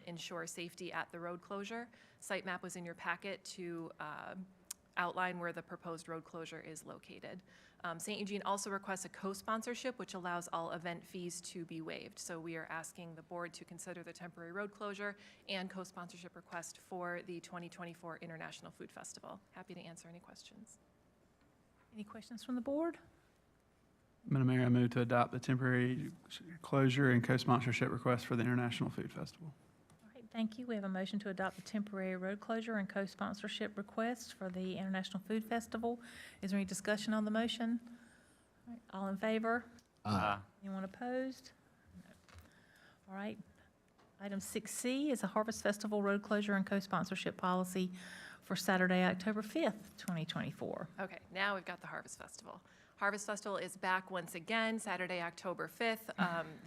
ensure safety at the road closure. Site map was in your packet to outline where the proposed road closure is located. St. Eugene also requests a co-sponsorship, which allows all event fees to be waived. So we are asking the board to consider the temporary road closure and co-sponsorship request for the 2024 International Food Festival. Happy to answer any questions. Any questions from the board? Madam Mayor, I move to adopt the temporary closure and co-sponsorship request for the International Food Festival. All right, thank you. We have a motion to adopt the temporary road closure and co-sponsorship request for the International Food Festival. Is there any discussion on the motion? All right, all in favor? Anyone opposed? No. All right. Item 6C is a Harvest Festival road closure and co-sponsorship policy for Saturday, October 5th, 2024. Okay, now we've got the Harvest Festival. Harvest Festival is back once again, Saturday, October 5th.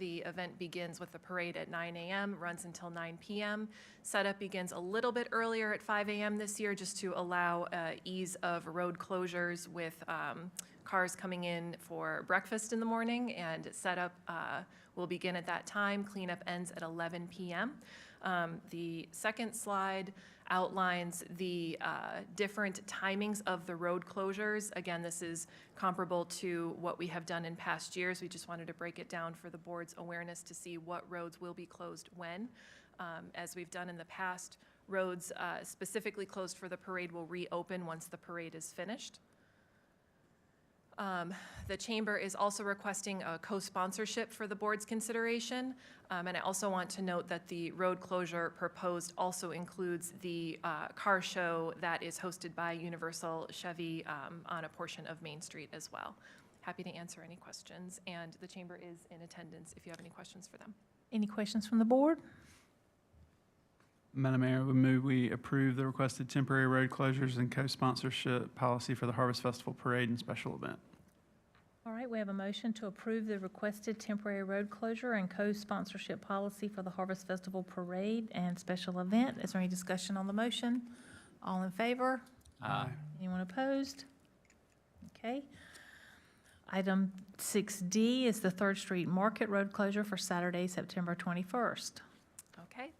The event begins with the parade at 9 a.m., runs until 9 p.m. Setup begins a little bit earlier at 5 a.m. this year, just to allow ease of road closures with cars coming in for breakfast in the morning, and setup will begin at that time. Cleanup ends at 11 p.m. The second slide outlines the different timings of the road closures. Again, this is comparable to what we have done in past years. We just wanted to break it down for the board's awareness to see what roads will be closed when. As we've done in the past, roads specifically closed for the parade will reopen once the parade is finished. The chamber is also requesting a co-sponsorship for the board's consideration. And I also want to note that the road closure proposed also includes the car show that is hosted by Universal Chevy on a portion of Main Street as well. Happy to answer any questions, and the chamber is in attendance if you have any questions for them. Any questions from the board? Madam Mayor, we approve the requested temporary road closures and co-sponsorship policy for the Harvest Festival Parade and special event. All right, we have a motion to approve the requested temporary road closure and co-sponsorship policy for the Harvest Festival Parade and special event. Is there any discussion on the motion? All in favor? Aye. Anyone opposed? Okay. Item 6D is the 3rd Street Market Road closure for Saturday, September 21st. Okay.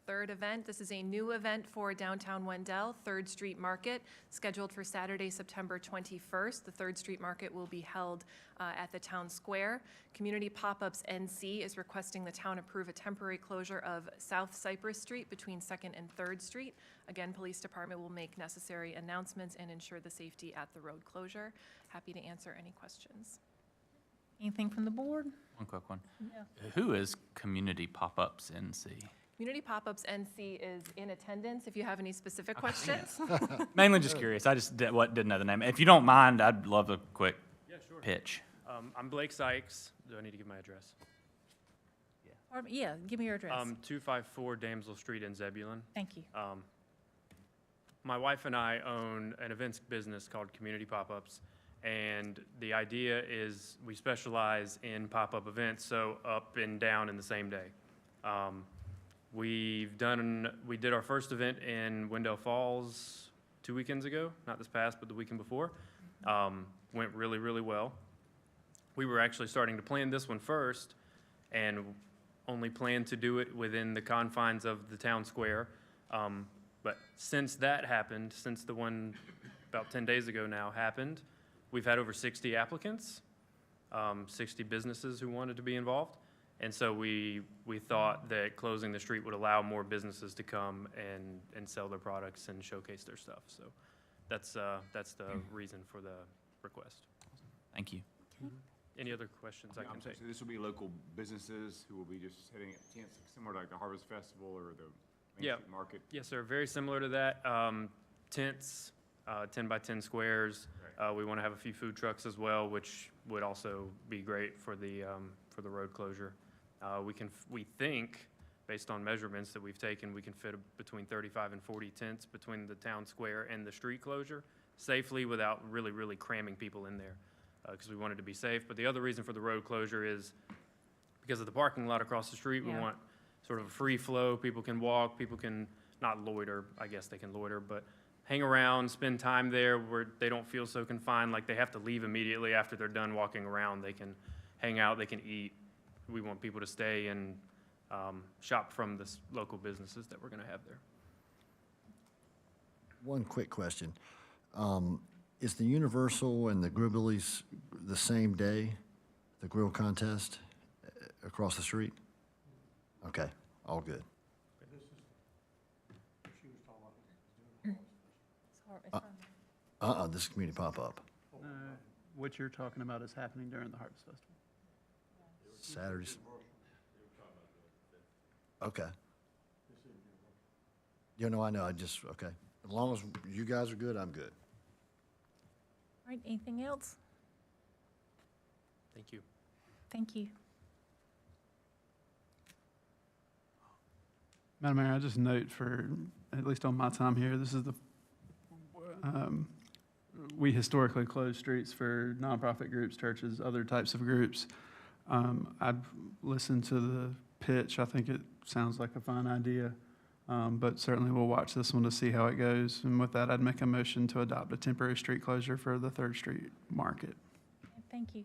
Third event, this is a new event for downtown Wendell, 3rd Street Market, scheduled for Saturday, September 21st. The 3rd Street Market will be held at the Town Square. Community Pop-Ups NC is requesting the town approve a temporary closure of South Cypress Street between 2nd and 3rd Street. Again, Police Department will make necessary announcements and ensure the safety at the road closure. Happy to answer any questions. Anything from the board? One quick one. Yeah. Who is Community Pop-Ups NC? Community Pop-Ups NC is in attendance if you have any specific questions. Mainly just curious. I just didn't know the name. If you don't mind, I'd love a quick pitch. I'm Blake Sykes. Do I need to give my address? Yeah, give me your address. 254 Damsel Street in Zebulon. Thank you. My wife and I own an events business called Community Pop-Ups, and the idea is we specialize in pop-up events, so up and down in the same day. We did our first event in Wendell Falls 2 weekends ago, not this past, but the weekend before. Went really, really well. We were actually starting to plan this one first, and only planned to do it within the confines of the town square. But since that happened, since the one about 10 days ago now happened, we've had over 60 applicants, 60 businesses who wanted to be involved. And so we thought that closing the street would allow more businesses to come and sell their products and showcase their stuff. So that's the reason for the request. Thank you. Any other questions I can take? So this will be local businesses who will be just setting up tents, similar to like the Harvest Festival or the Main Street Market? Yes, sir, very similar to that. Tents, 10 by 10 squares. We want to have a few food trucks as well, which would also be great for the road closure. We think, based on measurements that we've taken, we can fit between 35 and 40 tents between the town square and the street closure safely without really, really cramming people in there, because we wanted to be safe. But the other reason for the road closure is because of the parking lot across the street. We want sort of a free flow. People can walk, people can not loiter, I guess they can loiter, but hang around, spend time there where they don't feel so confined, like they have to leave immediately after they're done walking around. They can hang out, they can eat. We want people to stay and shop from the local businesses that we're going to have there. One quick question. Is the Universal and the Grillbillies the same day, the grill contest across the street? Okay, all good. This is community pop-up. What you're talking about is happening during the Harvest Festival. Saturdays. Okay. You know, I know, okay. As long as you guys are good, I'm good. All right, anything else? Thank you. Thank you. Madam Mayor, I just note for, at least on my time here, this is we historically close streets for nonprofit groups, churches, other types of groups. I've listened to the pitch. I think it sounds like a fine idea, but certainly we'll watch this one to see how it goes. And with that, I'd make a motion to adopt a temporary street closure for the 3rd Street Market. Thank you.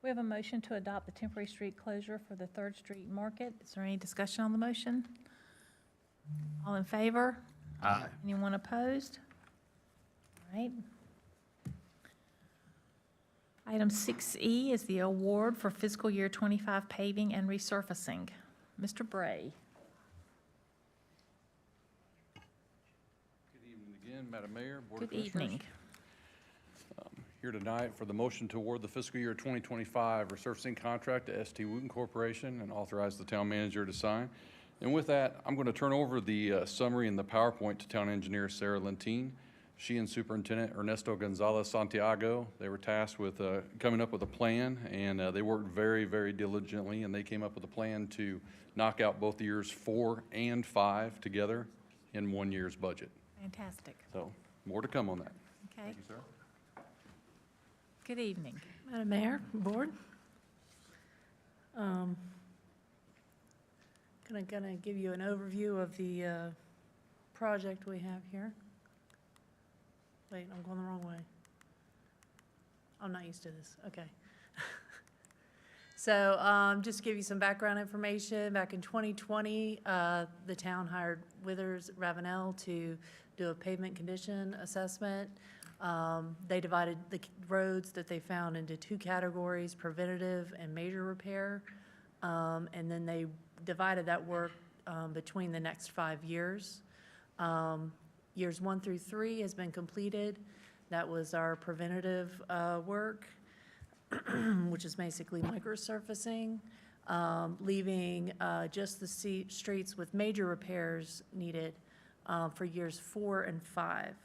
We have a motion to adopt the temporary street closure for the 3rd Street Market. Is there any discussion on the motion? All in favor? Aye. Anyone opposed? All right. Item 6E is the award for fiscal year 25 paving and resurfacing. Mr. Bray. Good evening again, Madam Mayor, Board of Good Commissioners. evening. Here tonight for the motion to award the fiscal year 2025 resurfacing contract to ST Wooten Corporation and authorize the town manager to sign. And with that, I'm going to turn over the summary and the PowerPoint to town engineer Sarah Lentine. She and Superintendent Ernesto Gonzalez Santiago, they were tasked with coming up with a plan, and they worked very, very diligently, and they came up with a plan to knock out both years 4 and 5 together in one year's budget. Fantastic. So more to come on that. Okay. Thank you, sir. Good evening. Madam Mayor, Board. Gonna give you an overview of the project we have here. Wait, I'm going the wrong way. I'm not used to this, okay. So just to give you some background information, back in 2020, the town hired Withers Ravenel to do a pavement condition assessment. They divided the roads that they found into 2 categories, preventative and major repair. And then they divided that work between the next 5 years. Years 1 through 3 has been completed. That was our preventative work, which is basically microsurfacing, leaving just the streets with major repairs needed for years 4 and 5.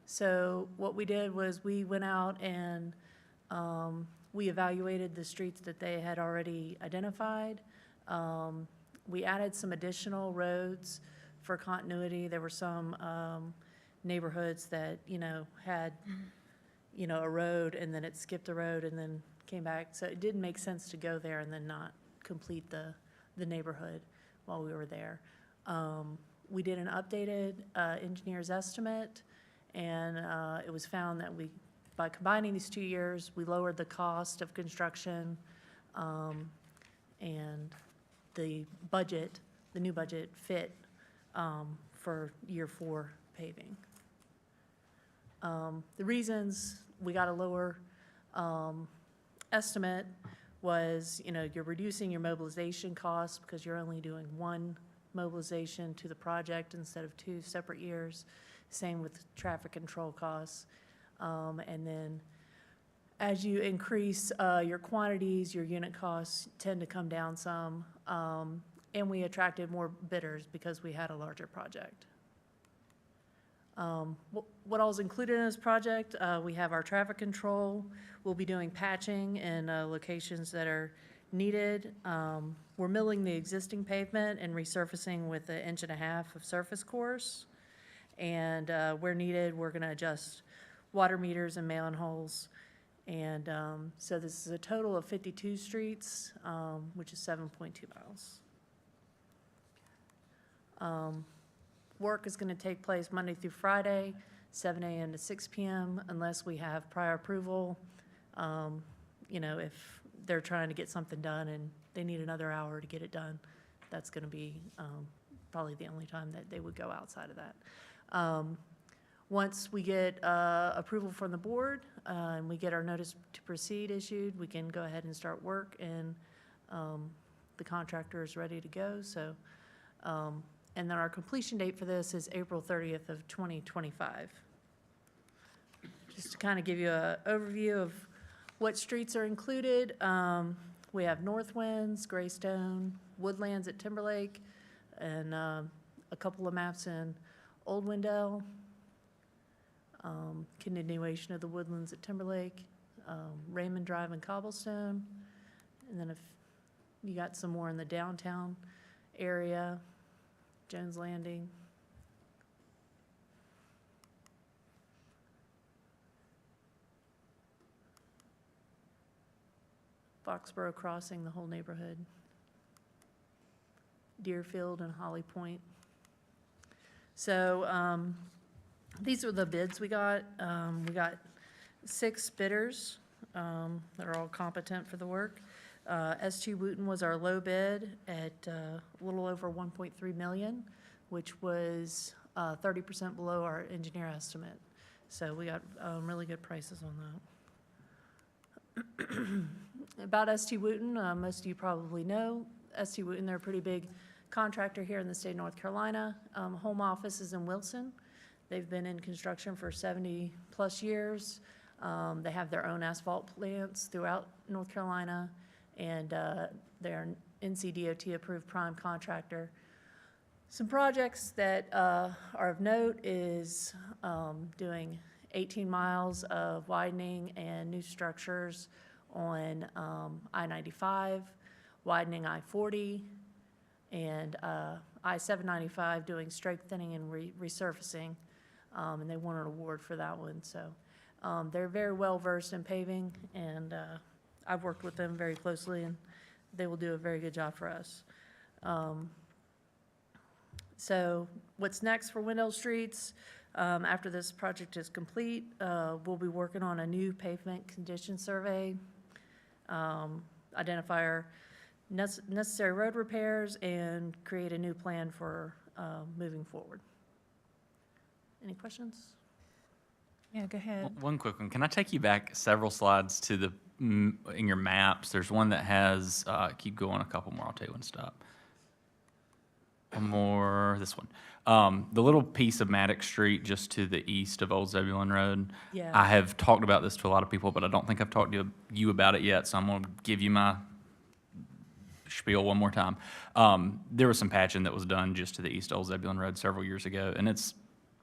So what we did was we went out and we evaluated the streets that they had already identified. We added some additional roads for continuity. There were some neighborhoods that, had, a road and then it skipped the road and then came back. So it didn't make sense to go there and then not complete the neighborhood while we were there. We did an updated engineer's estimate, and it was found that by combining these 2 years, we lowered the cost of construction, and the new budget fit for year 4 paving. The reasons we got a lower estimate was, you're reducing your mobilization costs because you're only doing 1 mobilization to the project instead of 2 separate years. Same with traffic control costs. And then as you increase your quantities, your unit costs tend to come down some. And we attracted more bidders because we had a larger project. What all is included in this project? We have our traffic control. We'll be doing patching in locations that are needed. We're milling the existing pavement and resurfacing with 1.5 inches of surface course. And where needed, we're going to adjust water meters and mail-in holes. And so this is a total of 52 streets, which is 7.2 miles. Work is going to take place Monday through Friday, 7 a.m. to 6 p.m., unless we have prior approval. If they're trying to get something done and they need another hour to get it done, that's going to be probably the only time that they would go outside of that. Once we get approval from the board and we get our notice to proceed issued, we can go ahead and start work, and the contractor is ready to go. So, and then our completion date for this is April 30th of 2025. Just to kind of give you an overview of what streets are included, we have Northwinds, Greystone, Woodlands at Timberlake, and a couple of maps in Old Wendell, continuation of the Woodlands at Timberlake, Raymond Drive and Cobblestone, and then if you got some more in the downtown area, Jones Landing. Foxborough Crossing, the whole neighborhood. Deerfield and Holly Point. So these are the bids we got. We got 6 bidders that are all competent for the work. S.T. Wooten was our low bid at a little over $1.3 million, which was 30% below our engineer estimate. So we got really good prices on that. About S.T. Wooten, most of you probably know S.T. Wooten. They're a pretty big contractor here in the state of North Carolina. Home office is in Wilson. They've been in construction for 70-plus years. They have their own asphalt plants throughout North Carolina, and they're an NCDOT-approved prime contractor. Some projects that are of note is doing 18 miles of widening and new structures on I-95, widening I-40, and I-795 doing strengthening and resurfacing, and they won an award for that one. So they're very well versed in paving, and I've worked with them very closely, and they will do a very good job for us. So what's next for Wendell Streets? After this project is complete, we'll be working on a new pavement condition survey, identify our necessary road repairs, and create a new plan for moving forward. Any questions? Yeah, go ahead. One quick one. Can I take you back several slides to the, in your maps? There's one that has, keep going a couple more. I'll tell you when to stop. One more, this one. The little piece of Maddox Street just to the east of Old Zebulon Road. Yeah. I have talked about this to a lot of people, but I don't think I've talked to you about it yet, so I'm going to give you my spiel one more time. There was some patching that was done just to the east of Old Zebulon Road several years ago, and it's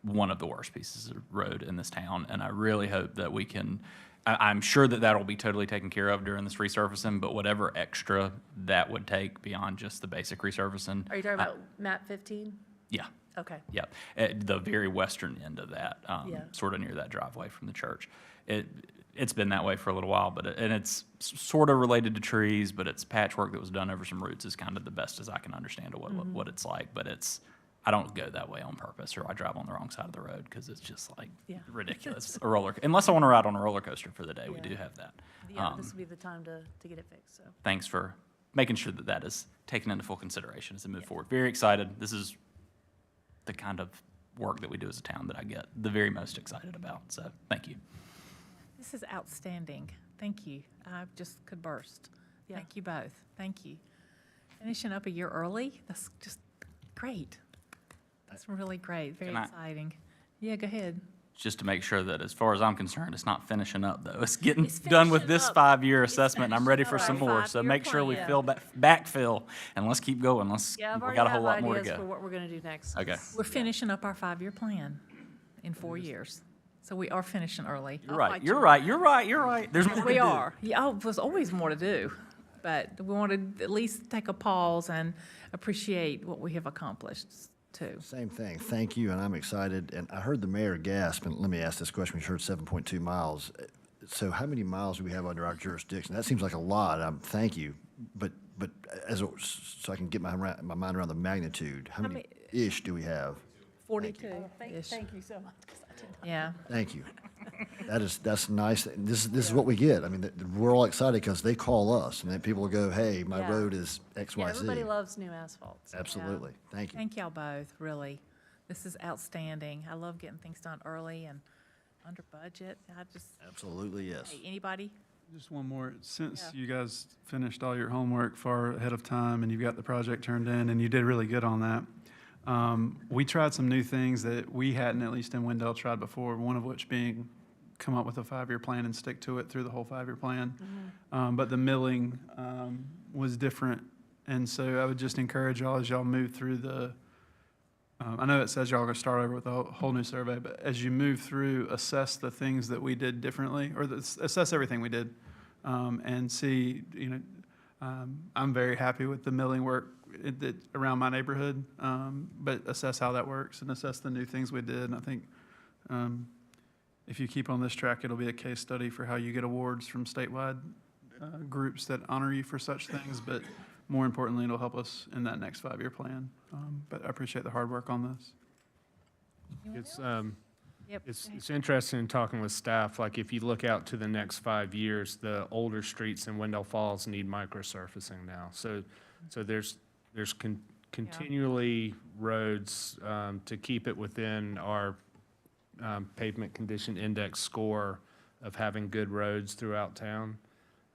one of the worst pieces of road in this town, and I really hope that we can, I'm sure that that'll be totally taken care of during this resurfacing, but whatever extra that would take beyond just the basic resurfacing. Are you talking about map 15? Yeah. Okay. Yeah, at the very western end of that, Yeah. sort of near that driveway from the church. It's been that way for a little while, but and it's sort of related to trees, but it's patchwork that was done over some roots is kind of the best as I can understand of what it's like. But I don't go that way on purpose, or I drive on the wrong side of the road because it's just like Yeah. ridiculous. Unless I want to ride on a roller coaster for the day, we Yeah. do have that. Yeah, this will be the time to get it fixed, so. Thanks for making sure that that is taken into full consideration as we move forward. Very excited. This is the kind of work that we do as a town that I get the very most excited about. So thank you. This is outstanding. Thank you. I just could burst. Yeah. Thank you both. Thank you. Finishing up a year early, that's just great. That's really great, very Can I- exciting. Yeah, go ahead. Just to make sure that as far as I'm concerned, it's not finishing up though. It's getting It's done with finishing this up. 5-year It's assessment. I'm ready for finishing some up our more. So 5-year make sure we plan. fill backfill and let's keep going. Yeah, I've We already got a have whole lot more to ideas for go. what we're gonna do next. Okay. We're finishing up our 5-year plan in 4 years. So we are finishing early. You're right. You're right. You're right. You're right. There's more to do. We are. Yeah, oh, there's always more to do. But we want to at least take a pause and appreciate what we have accomplished too. Same thing. Thank you, and I'm excited. And I heard the mayor gasp, and let me ask this question. We heard 7.2 miles. So how many miles do we have under our jurisdiction? That seems like a lot. Thank you. But so I can get my mind around the magnitude, how many-ish do we have? 42-ish. Thank you so much, 'cause I did not. Yeah. Thank you. That's nice. This is what we get. I mean, we're all excited because they call us, and then people will go, hey, my Yeah. road is X, Yeah, Y, Z. everybody loves new asphalt. so, yeah. Absolutely. Thank you. Thank y'all both, really. This is outstanding. I love getting things done early and under budget. I just, Absolutely, yes. hey, anybody? Just one more. Since Yeah. you guys finished all your homework far ahead of time and you've got the project turned in and you did really good on that, we tried some new things that we hadn't, at least in Wendell, tried before, one of which being come up with a 5-year plan and stick to it through the whole 5-year plan. But the milling was different. And so I would just encourage y'all as y'all move through I know it says y'all are going to start over with a whole new survey, but as you move through, assess the things that we did differently, or assess everything we did, and see, I'm very happy with the milling work around my neighborhood, but assess how that works and assess the new things we did. And I think if you keep on this track, it'll be a case study for how you get awards from statewide groups that honor you for such things, but more importantly, it'll help us in that next 5-year plan. But I appreciate the hard work on this. It's interesting in talking with staff, like if you look out to the next 5 years, the older streets in Wendell Falls need microsurfacing now. So there's continually roads to keep it within our pavement condition index score of having good roads throughout town.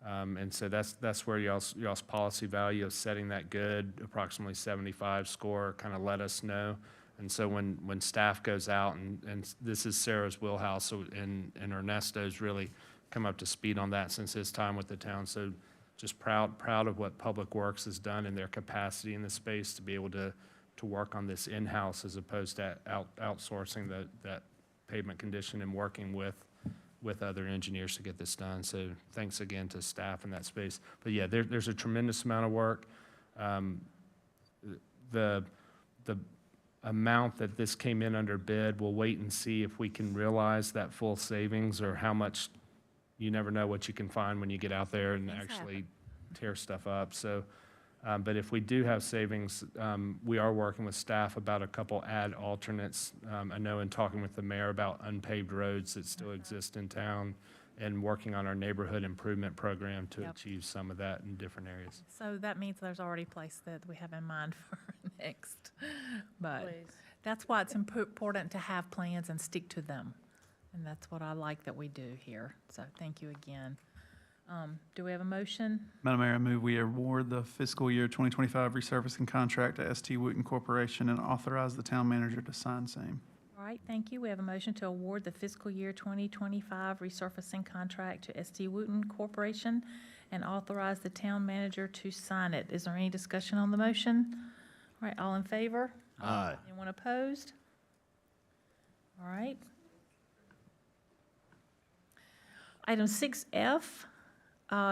And so that's where y'all's policy value of setting that good, approximately 75 score, kind of let us know. And so when staff goes out, and this is Sarah's wheelhouse, so and Ernesto's really come up to speed on that since his time with the town. So just proud of what Public Works has done in their capacity in this space to be able to to work on this in-house as opposed to outsourcing that pavement condition and working with other engineers to get this done. So thanks again to staff in that space. But yeah, there's a tremendous amount of work. The amount that this came in under bid, we'll wait and see if we can realize that full savings or how much. You never know what you can find when you get out there and actually tear stuff up. So, but if we do have savings, we are working with staff about a couple add alternates. I know in talking with the mayor about unpaved roads that still exist in town and working on our neighborhood improvement program to achieve some of that in different areas. So that means there's already a place that we have in mind for next. But that's why it's important to have plans and stick to them. And that's what I like that we do here. So thank you again. Do we have a motion? Madam Mayor, I move we award the fiscal year 2025 resurfacing contract to ST Wooten Corporation and authorize the town manager to sign same. All right, thank you. We have a motion to award the fiscal year 2025 resurfacing contract to ST Wooten Corporation and authorize the town manager to sign it. Is there any discussion on the motion? All right, all in favor? Aye. Anyone opposed? All right. Item 6F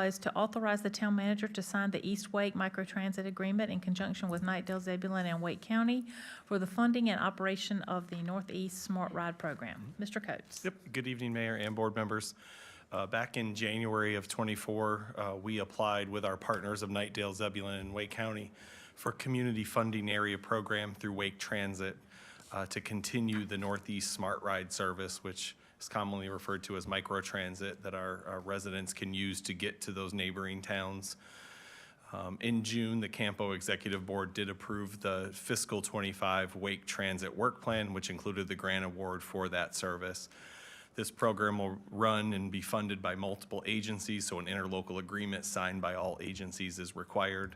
is to authorize the town manager to sign the East Wake Microtransit Agreement in conjunction with Knightdale, Zebulon, and Wake County for the funding and operation of the Northeast Smart Ride Program. Mr. Coates. Yep. Good evening, Mayor and board members. Back in January of '24, we applied with our partners of Knightdale, Zebulon, and Wake County for community funding area program through Wake Transit to continue the Northeast Smart Ride service, which is commonly referred to as microtransit, that our residents can use to get to those neighboring towns. In June, the Campo Executive Board did approve the fiscal '25 Wake Transit Work Plan, which included the grant award for that service. This program will run and be funded by multiple agencies, so an interlocal agreement signed by all agencies is required.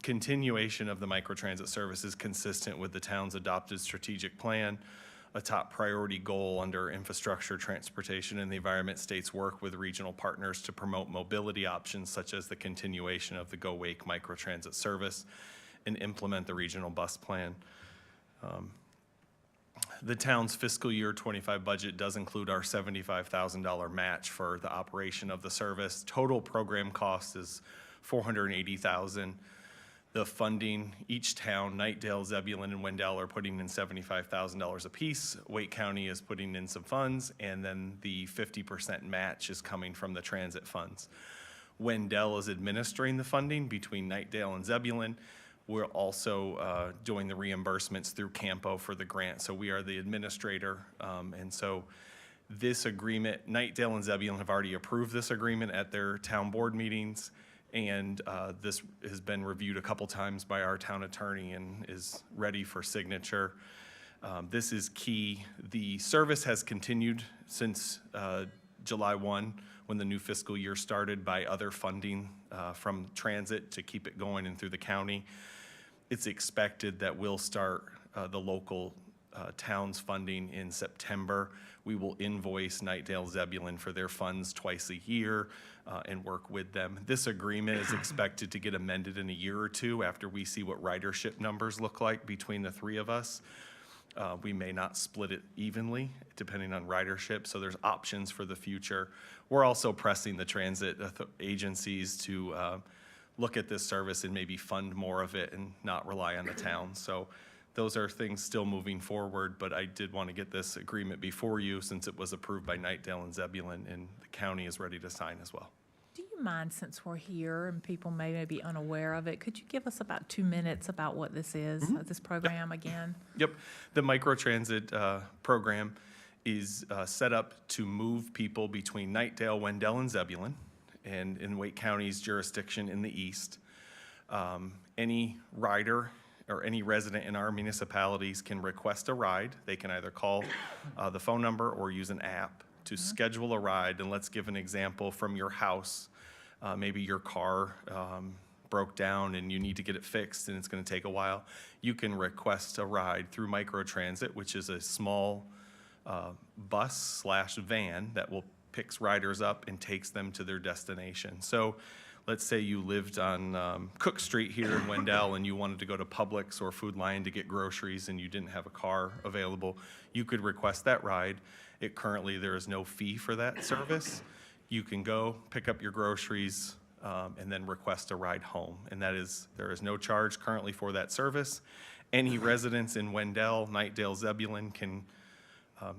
Continuation of the microtransit service is consistent with the town's adopted strategic plan. A top priority goal under infrastructure, transportation, and the environment states work with regional partners to promote mobility options such as the continuation of the Go Wake microtransit service and implement the regional bus plan. The town's fiscal year '25 budget does include our $75,000 match for the operation of the service. Total program cost is $480,000. The funding, each town, Knightdale, Zebulon, and Wendell are putting in $75,000 apiece. Wake County is putting in some funds, and then the 50% match is coming from the transit funds. Wendell is administering the funding between Knightdale and Zebulon. We're also doing the reimbursements through Campo for the grant, so we are the administrator. And so this agreement, Knightdale and Zebulon have already approved this agreement at their town board meetings. And this has been reviewed a couple times by our town attorney and is ready for signature. This is key. The service has continued since July 1, when the new fiscal year started, by other funding from transit to keep it going and through the county. It's expected that we'll start the local town's funding in September. We will invoice Knightdale, Zebulon for their funds twice a year and work with them. This agreement is expected to get amended in a year or two after we see what ridership numbers look like between the three of us. We may not split it evenly depending on ridership, so there's options for the future. We're also pressing the transit agencies to look at this service and maybe fund more of it and not rely on the town. So those are things still moving forward, but I did want to get this agreement before you since it was approved by Knightdale and Zebulon, and the county is ready to sign as well. Do you mind, since we're here and people may be unaware of it, could you give us about 2 minutes about what this is, this program again? Yep. The microtransit program is set up to move people between Knightdale, Wendell, and Zebulon, and in Wake County's jurisdiction in the east. Any rider or any resident in our municipalities can request a ride. They can either call the phone number or use an app to schedule a ride. And let's give an example from your house. Maybe your car broke down and you need to get it fixed and it's going to take a while. You can request a ride through microtransit, which is a small bus/van that will picks riders up and takes them to their destination. So let's say you lived on Cook Street here in Wendell and you wanted to go to Publix or Food Lion to get groceries and you didn't have a car available, you could request that ride. Currently, there is no fee for that service. You can go, pick up your groceries, and then request a ride home. And there is no charge currently for that service. Any residents in Wendell, Knightdale, Zebulon can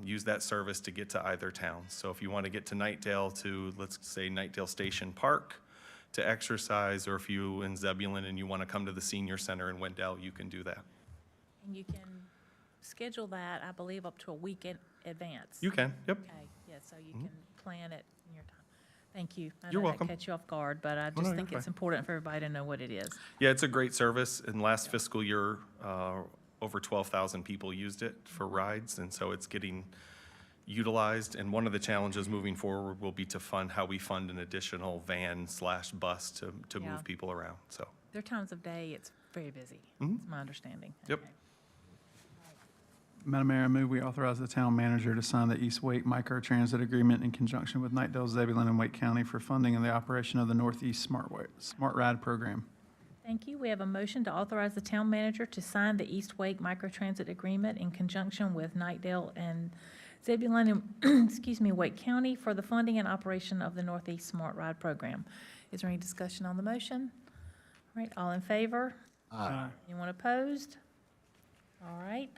use that service to get to either town. So if you want to get to Knightdale to, let's say, Knightdale Station Park to exercise, or if you in Zebulon and you want to come to the senior center in Wendell, you can do that. And you can schedule that, I believe, up to a week in advance. You can, yep. Okay, yeah, so you can plan it in your time. Thank you. You're I know welcome. that cut you off guard, but I no, just you're think it's fine. important for everybody to know what it is. Yeah, it's a great service. In last fiscal year, over 12,000 people used it for rides, and so it's getting utilized. And one of the challenges moving forward will be to fund how we fund an additional van/bus to Yeah. move people around, so. There are times of day it's very busy, Mhm. is my understanding. Yep. Okay. Madam Mayor, I move we authorize the town manager to sign the East Wake Microtransit Agreement in conjunction with Knightdale, Zebulon, and Wake County for funding and the operation of the Northeast Smart Ride Program. Thank you. We have a motion to authorize the town manager to sign the East Wake Microtransit Agreement in conjunction with Knightdale and Zebulon and, excuse me, Wake County for the funding and operation of the Northeast Smart Ride Program. Is there any discussion on the motion? All right, all in favor? Aye. Anyone opposed? All right.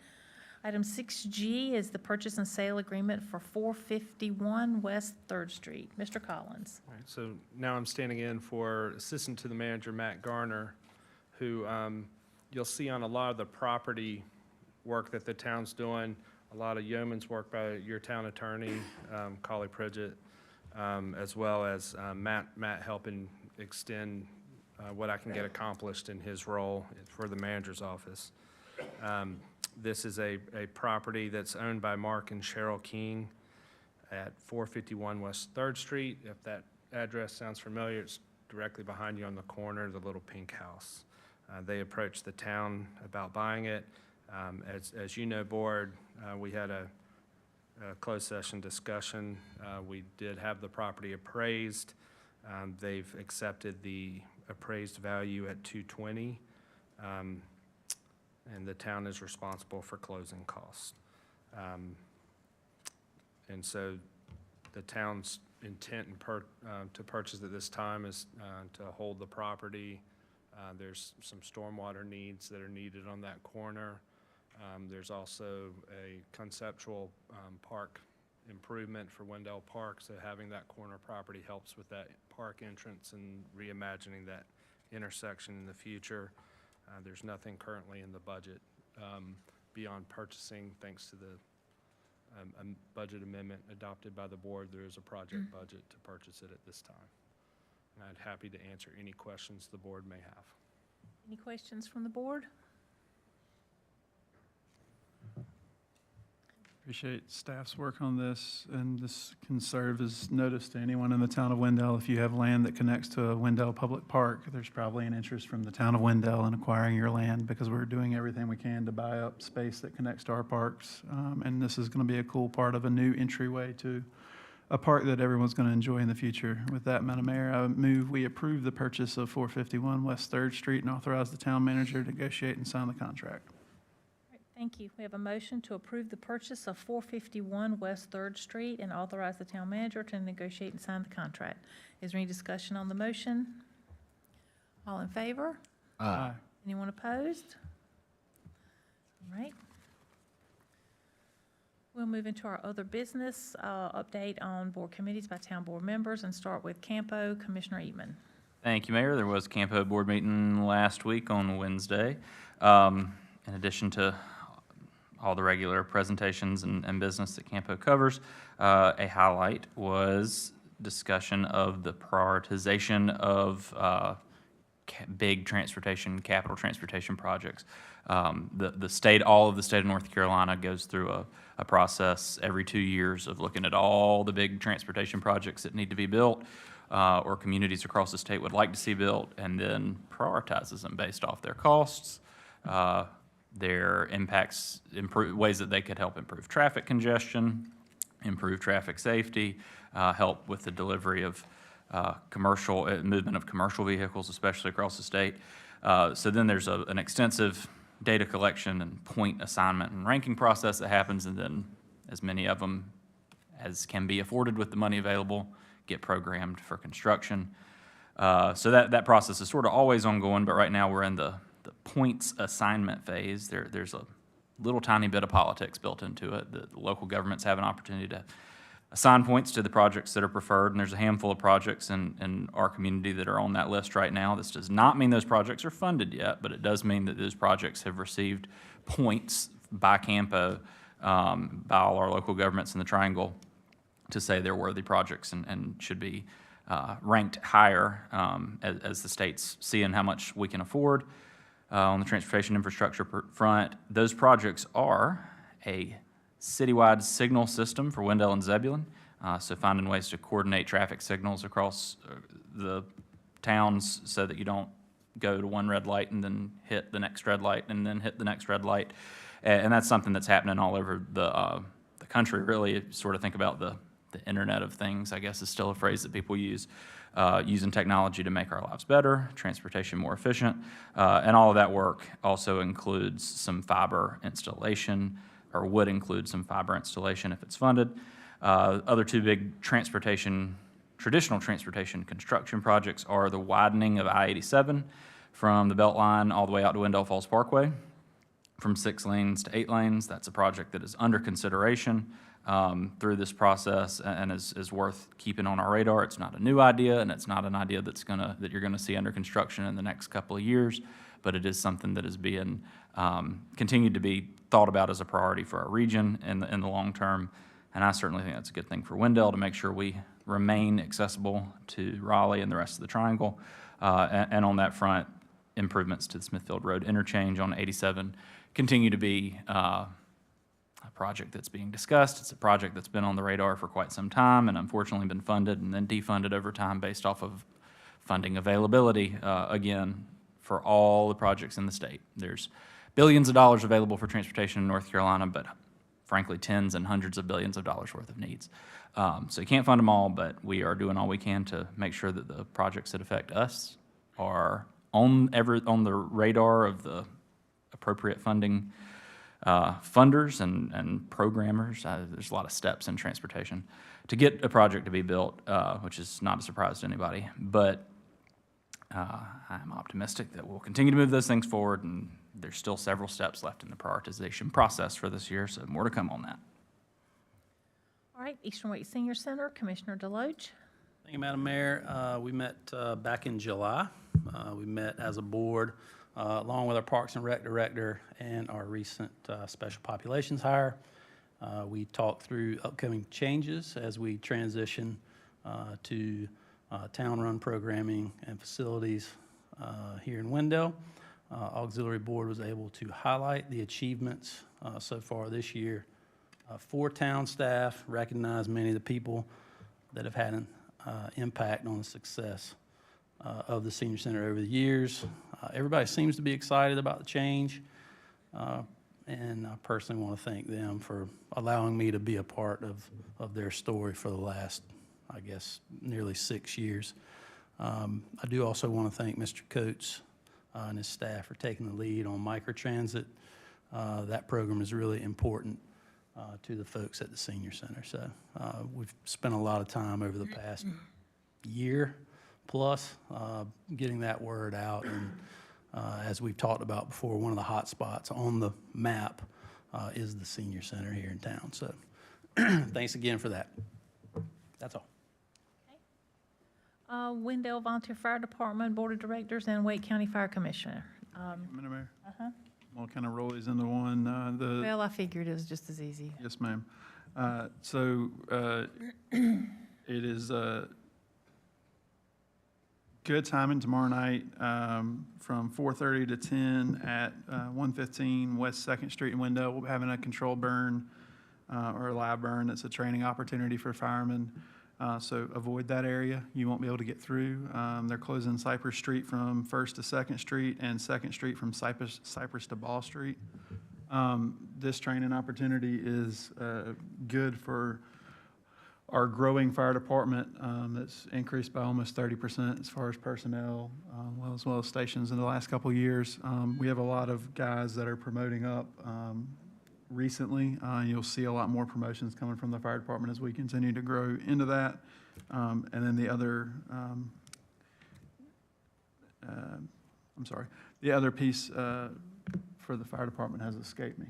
Item 6G is the purchase and sale agreement for 451 West Third Street. Mr. Collins. All right, so now I'm standing in for Assistant to the Manager, Matt Garner, who you'll see on a lot of the property work that the town's doing, a lot of yeoman's work by your town attorney, Collie Pridgett, as well as Matt helping extend what I can get accomplished in his role for the manager's office. This is a property that's owned by Mark and Cheryl King at 451 West 3rd Street. If that address sounds familiar, it's directly behind you on the corner, the little pink house. They approached the town about buying it. As you know, Board, we had a closed session discussion. We did have the property appraised. They've accepted the appraised value at $220. And the town is responsible for closing costs. And so the town's intent to purchase at this time is to hold the property. There's some stormwater needs that are needed on that corner. There's also a conceptual park improvement for Wendell Park, so having that corner property helps with that park entrance and reimagining that intersection in the future. There's nothing currently in the budget beyond purchasing, thanks to the budget amendment adopted by the board. There is a project budget to purchase it at this time. And I'd happy to answer any questions the board may have. Any questions from the board? Appreciate staff's work on this, and this can serve as notice to anyone in the town of Wendell. If you have land that connects to a Wendell Public Park, there's probably an interest from the town of Wendell in acquiring your land, because we're doing everything we can to buy up space that connects to our parks. And this is going to be a cool part of a new entryway to a park that everyone's going to enjoy in the future. With that, Madam Mayor, I move we approve the purchase of 451 West 3rd Street and authorize the town manager to negotiate and sign the contract. Thank you. We have a motion to approve the purchase of 451 West 3rd Street and authorize the town manager to negotiate and sign the contract. Is there any discussion on the motion? All in favor? Aye. Anyone opposed? All right. We'll move into our other business, update on board committees by town board members, and start with Campo. Commissioner Eatman. Thank you, Mayor. There was a Campo board meeting last week on Wednesday. In addition to all the regular presentations and business that Campo covers, a highlight was discussion of the prioritization of big capital transportation projects. The state, all of the state of North Carolina goes through a process every 2 years of looking at all the big transportation projects that need to be built, or communities across the state would like to see built, and then prioritizes them based off their costs, their impacts, ways that they could help improve traffic congestion, improve traffic safety, help with the delivery of commercial, movement of commercial vehicles, especially across the state. So then there's an extensive data collection and point assignment and ranking process that happens, and then as many of them as can be afforded with the money available get programmed for construction. So that process is sort of always ongoing, but right now we're in the points assignment phase. There's a little tiny bit of politics built into it. The local governments have an opportunity to assign points to the projects that are preferred, and there's a handful of projects in our community that are on that list right now. This does not mean those projects are funded yet, but it does mean that those projects have received points by CAMPO, by all our local governments in the Triangle, to say they're worthy projects and should be ranked higher as the state's seeing how much we can afford. On the transportation infrastructure front, those projects are a citywide signal system for Wendell and Zebulon, so finding ways to coordinate traffic signals across the towns so that you don't go to one red light and then hit the next red light and then hit the next red light. And that's something that's happening all over the country, really. Sort of think about the Internet of Things, I guess, is still a phrase that people use, using technology to make our lives better, transportation more efficient, and all of that work also includes some fiber installation, or would include some fiber installation if it's funded. Other two big traditional transportation construction projects are the widening of I-87 from the Beltline all the way out to Wendell Falls Parkway, from 6 lanes to 8 lanes. That's a project that is under consideration through this process and is worth keeping on our radar. It's not a new idea, and it's not an idea that you're gonna see under construction in the next couple of years, but it is something that is being continued to be thought about as a priority for our region in the long term. And I certainly think that's a good thing for Wendell, to make sure we remain accessible to Raleigh and the rest of the Triangle. And on that front, improvements to the Smithfield Road interchange on 87 continue to be a project that's being discussed. It's a project that's been on the radar for quite some time and unfortunately been funded and then defunded over time based off of funding availability, again, for all the projects in the state. There's billions of dollars available for transportation in North Carolina, but frankly, tens and hundreds of billions of dollars worth of needs. So you can't fund them all, but we are doing all we can to make sure that the projects that affect us are on the radar of the appropriate funding funders and programmers. There's a lot of steps in transportation to get a project to be built, which is not a surprise to anybody. But I'm optimistic that we'll continue to move those things forward, and there's still several steps left in the prioritization process for this year, so more to come on that. All right, Eastern Wake Senior Center, Commissioner Deloach. Thank you, Madam Mayor. We met back in July. We met as a board, along with our Parks and Rec Director and our recent Special Populations hire. We talked through upcoming changes as we transition to town-run programming and facilities here in Wendell. Auxiliary Board was able to highlight the achievements so far this year for town staff, recognize many of the people that have had an impact on the success of the senior center over the years. Everybody seems to be excited about the change, and I personally want to thank them for allowing me to be a part of their story for the last, I guess, nearly 6 years. I do also want to thank Mr. Coates and his staff for taking the lead on microtransit. That program is really important to the folks at the senior center. So we've spent a lot of time over the past year plus getting that word out. And as we've talked about before, one of the hot spots on the map is the senior center here in town. So thanks again for that. That's all. Wendell Volunteer Fire Department, Board of Directors, and Wake County Fire Commissioner. Madam Mayor, we'll kind of roll these into one. Well, I figured it was just as easy. Yes, ma'am. It is good timing tomorrow night from 4:30 to 10 at 115 West 2nd Street in Wendell. We'll be having a controlled burn or a live burn. That's a training opportunity for firemen. So avoid that area. You won't be able to get through. They're closing Cypress Street from 1st to 2nd Street and 2nd Street from Cypress to Ball Street. This training opportunity is good for our growing fire department, that's increased by almost 30% as far as personnel, as well as stations in the last couple of years. We have a lot of guys that are promoting up recently. You'll see a lot more promotions coming from the fire department as we continue to grow into that. And then the other, the other piece for the fire department has escaped me.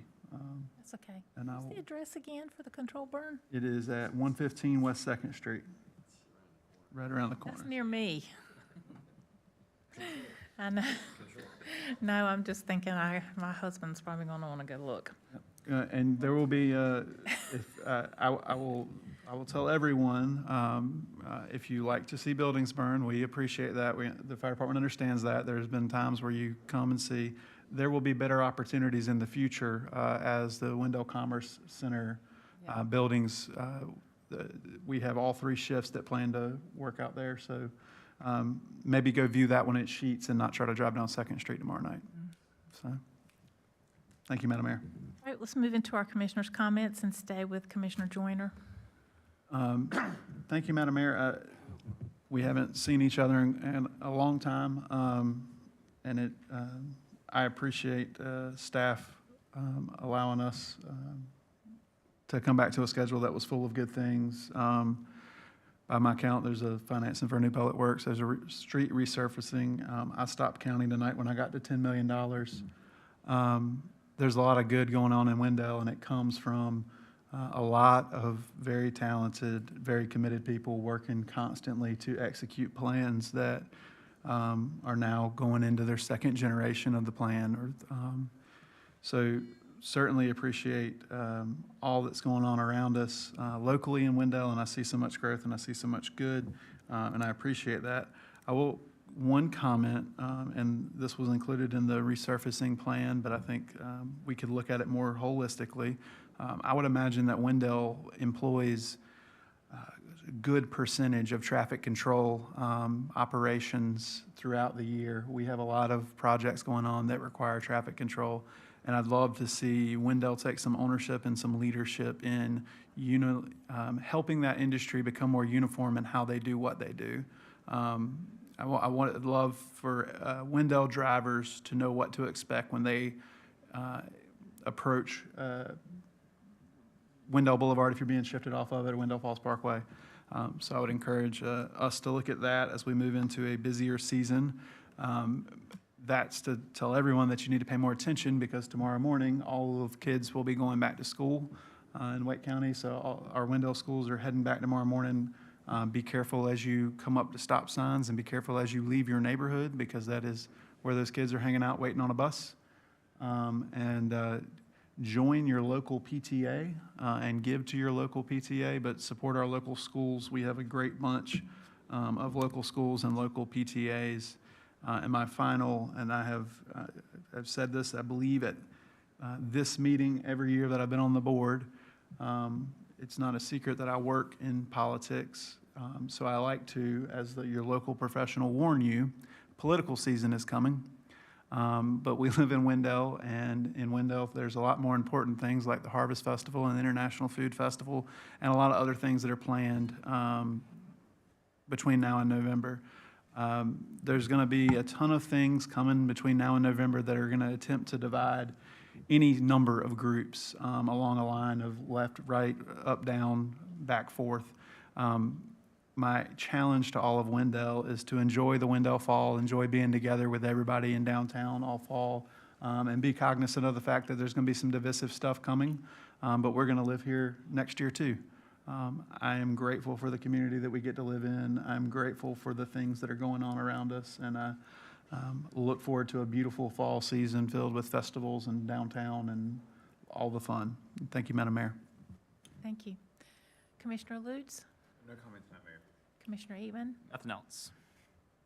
That's okay. And What's the address again for the control burn? It is at 115 West Second Street, right around the corner. That's near me. I know. No, I'm just thinking my husband's probably gonna wanna go look. And there will be, I will tell everyone, if you like to see buildings burn, we appreciate that. The fire department understands that. There's been times where you come and see. There will be better opportunities in the future as the Wendell Commerce Center buildings. We have all 3 shifts that plan to work out there, so maybe go view that when it sheets and not try to drive down Second Street tomorrow night. So, thank you, Madam Mayor. All right, let's move into our commissioners' comments and stay with Commissioner Joyner. Thank you, Madam Mayor. We haven't seen each other in a long time, and I appreciate staff allowing us to come back to a schedule that was full of good things. By my count, there's a financing for new public works, there's a street resurfacing. I stopped counting tonight when I got to $10 million. There's a lot of good going on in Wendell, and it comes from a lot of very talented, very committed people working constantly to execute plans that are now going into their 2nd generation of the plan. So certainly appreciate all that's going on around us locally in Wendell, and I see so much growth and I see so much good, and I appreciate that. One comment, and this was included in the resurfacing plan, but I think we could look at it more holistically. I would imagine that Wendell employs a good percentage of traffic control operations throughout the year. We have a lot of projects going on that require traffic control, and I'd love to see Wendell take some ownership and some leadership in helping that industry become more uniform in how they do what they do. I'd love for Wendell drivers to know what to expect when they approach Wendell Boulevard if you're being shifted off of it, or Wendell Falls Parkway. So I would encourage us to look at that as we move into a busier season. That's to tell everyone that you need to pay more attention, because tomorrow morning, all of kids will be going back to school in Wake County. So all our Wendell schools are heading back tomorrow morning. Be careful as you come up to stop signs, and be careful as you leave your neighborhood, because that is where those kids are hanging out waiting on a bus. Join your local PTA and give to your local PTA, but support our local schools. We have a great bunch of local schools and local PTAs. And my final, and I've said this, I believe, at this meeting every year that I've been on the board. It's not a secret that I work in politics, so I like to, as your local professional, warn you, political season is coming. But we live in Wendell, and in Wendell, there's a lot more important things like the Harvest Festival and the International Food Festival, and a lot of other things that are planned between now and November. There's going to be a ton of things coming between now and November that are going to attempt to divide any number of groups along a line of left, right, up, down, back, forth. My challenge to all of Wendell is to enjoy the Wendell Fall, enjoy being together with everybody in downtown all fall, and be cognizant of the fact that there's going to be some divisive stuff coming, but we're going to live here next year too. I am grateful for the community that we get to live in. I'm grateful for the things that are going on around us, and I look forward to a beautiful fall season filled with festivals and downtown and all the fun. Thank you, Madam Mayor. Thank you. Commissioner Lutz? No comments, Madam Mayor. Commissioner Eatman? Nothing else.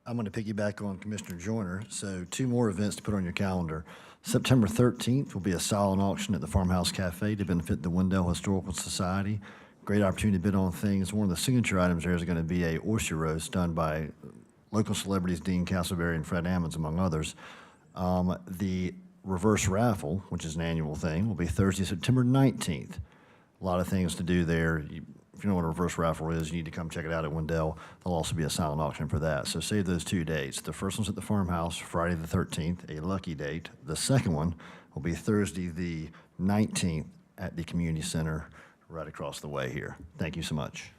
I'm going to piggyback on Commissioner Joyner. So 2 more events to put on your calendar. September 13th will be a silent auction at the Farmhouse Cafe to benefit the Wendell Historical Society. Great opportunity to bid on things. One of the signature items there is going to be a oyster roast done by local celebrities Dean Castleberry and Fred Ammons, among others. The reverse raffle, which is an annual thing, will be Thursday, September 19th. A lot of things to do there. if you know what a reverse raffle is, you need to come check it out at Wendell. There'll also be a silent auction for that. So save those 2 dates. The first one's at the farmhouse, Friday the 13th, a lucky date. The second one will be Thursday the 19th at the community center right across the way here. Thank you so much.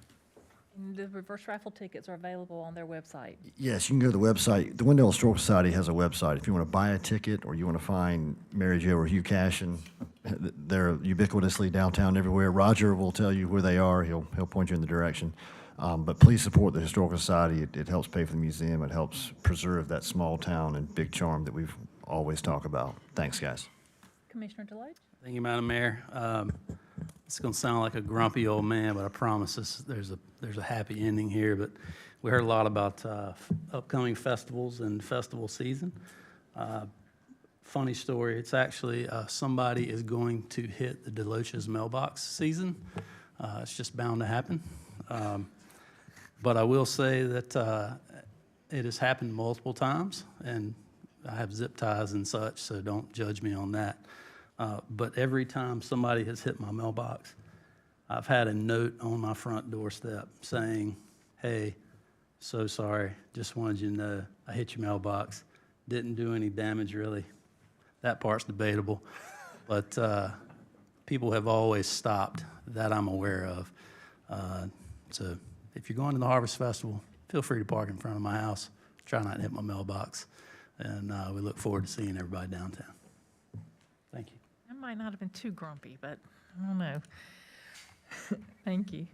And the reverse raffle tickets are available on their website. Yes, you can go to the website. The Wendell Historical Society has a website. If you want to buy a ticket or you want to find Mary Jo or Hugh Cashin, they're ubiquitously downtown everywhere. Roger will tell you where they are. He'll point you in the direction. But please support the Historical Society. It helps pay for the museum. It helps preserve that small town and big charm that we've always talked about. Thanks, guys. Commissioner Deloach? Thank you, Madam Mayor. It's going to sound like a grumpy old man, but I promise there's a happy ending here. But we heard a lot about upcoming festivals and festival season. Funny story, it's actually somebody is going to hit the Deloach's mailbox season. It's just bound to happen. But I will say that it has happened multiple times, and I have zip ties and such, so don't judge me on that. But every time somebody has hit my mailbox, I've had a note on my front doorstep saying, hey, so sorry, just wanted you to know I hit your mailbox. Didn't do any damage, really. That part's debatable. But people have always stopped that I'm aware of. So if you're going to the Harvest Festival, feel free to park in front of my house. Try not to hit my mailbox. And we look forward to seeing everybody downtown. Thank you. That might not have been too grumpy, but I don't know. Thank you.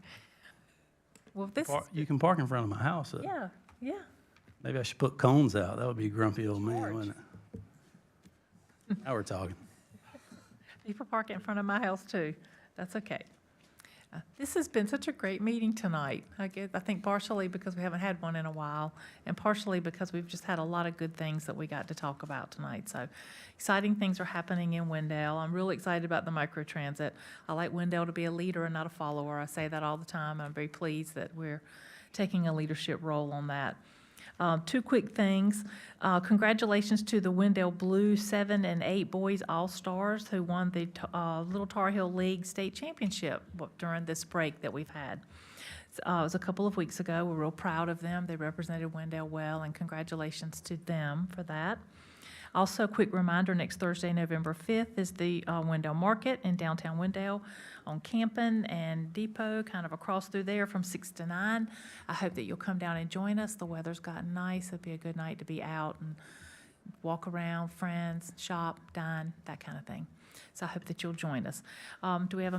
Well, this, You can park in front of my house. yeah, yeah. Maybe I should put cones out. That would be grumpy old man, wouldn't it? Now we're talking. People park in front of my house too. That's okay. This has been such a great meeting tonight. I think partially because we haven't had one in a while, and partially because we've just had a lot of good things that we got to talk about tonight. So exciting things are happening in Wendell. I'm really excited about the microtransit. I like Wendell to be a leader and not a follower. I say that all the time. I'm very pleased that we're taking a leadership role on that. 2 quick things. Congratulations to the Wendell Blue 7 and 8 boys All-Stars who won the Little Tar Heel League state championship during this break that we've had. It was a couple of weeks ago. We're real proud of them. They represented Wendell well, and congratulations to them for that. Also, a quick reminder, next Thursday, November 5th, is the Wendell Market in downtown Wendell on Campen and Depot, kind of across through there from 6 to 9. I hope that you'll come down and join us. The weather's gotten nice. It'll be a good night to be out and walk around, friends, shop, dine, that kind of thing. So I hope that you'll join us. Do we have a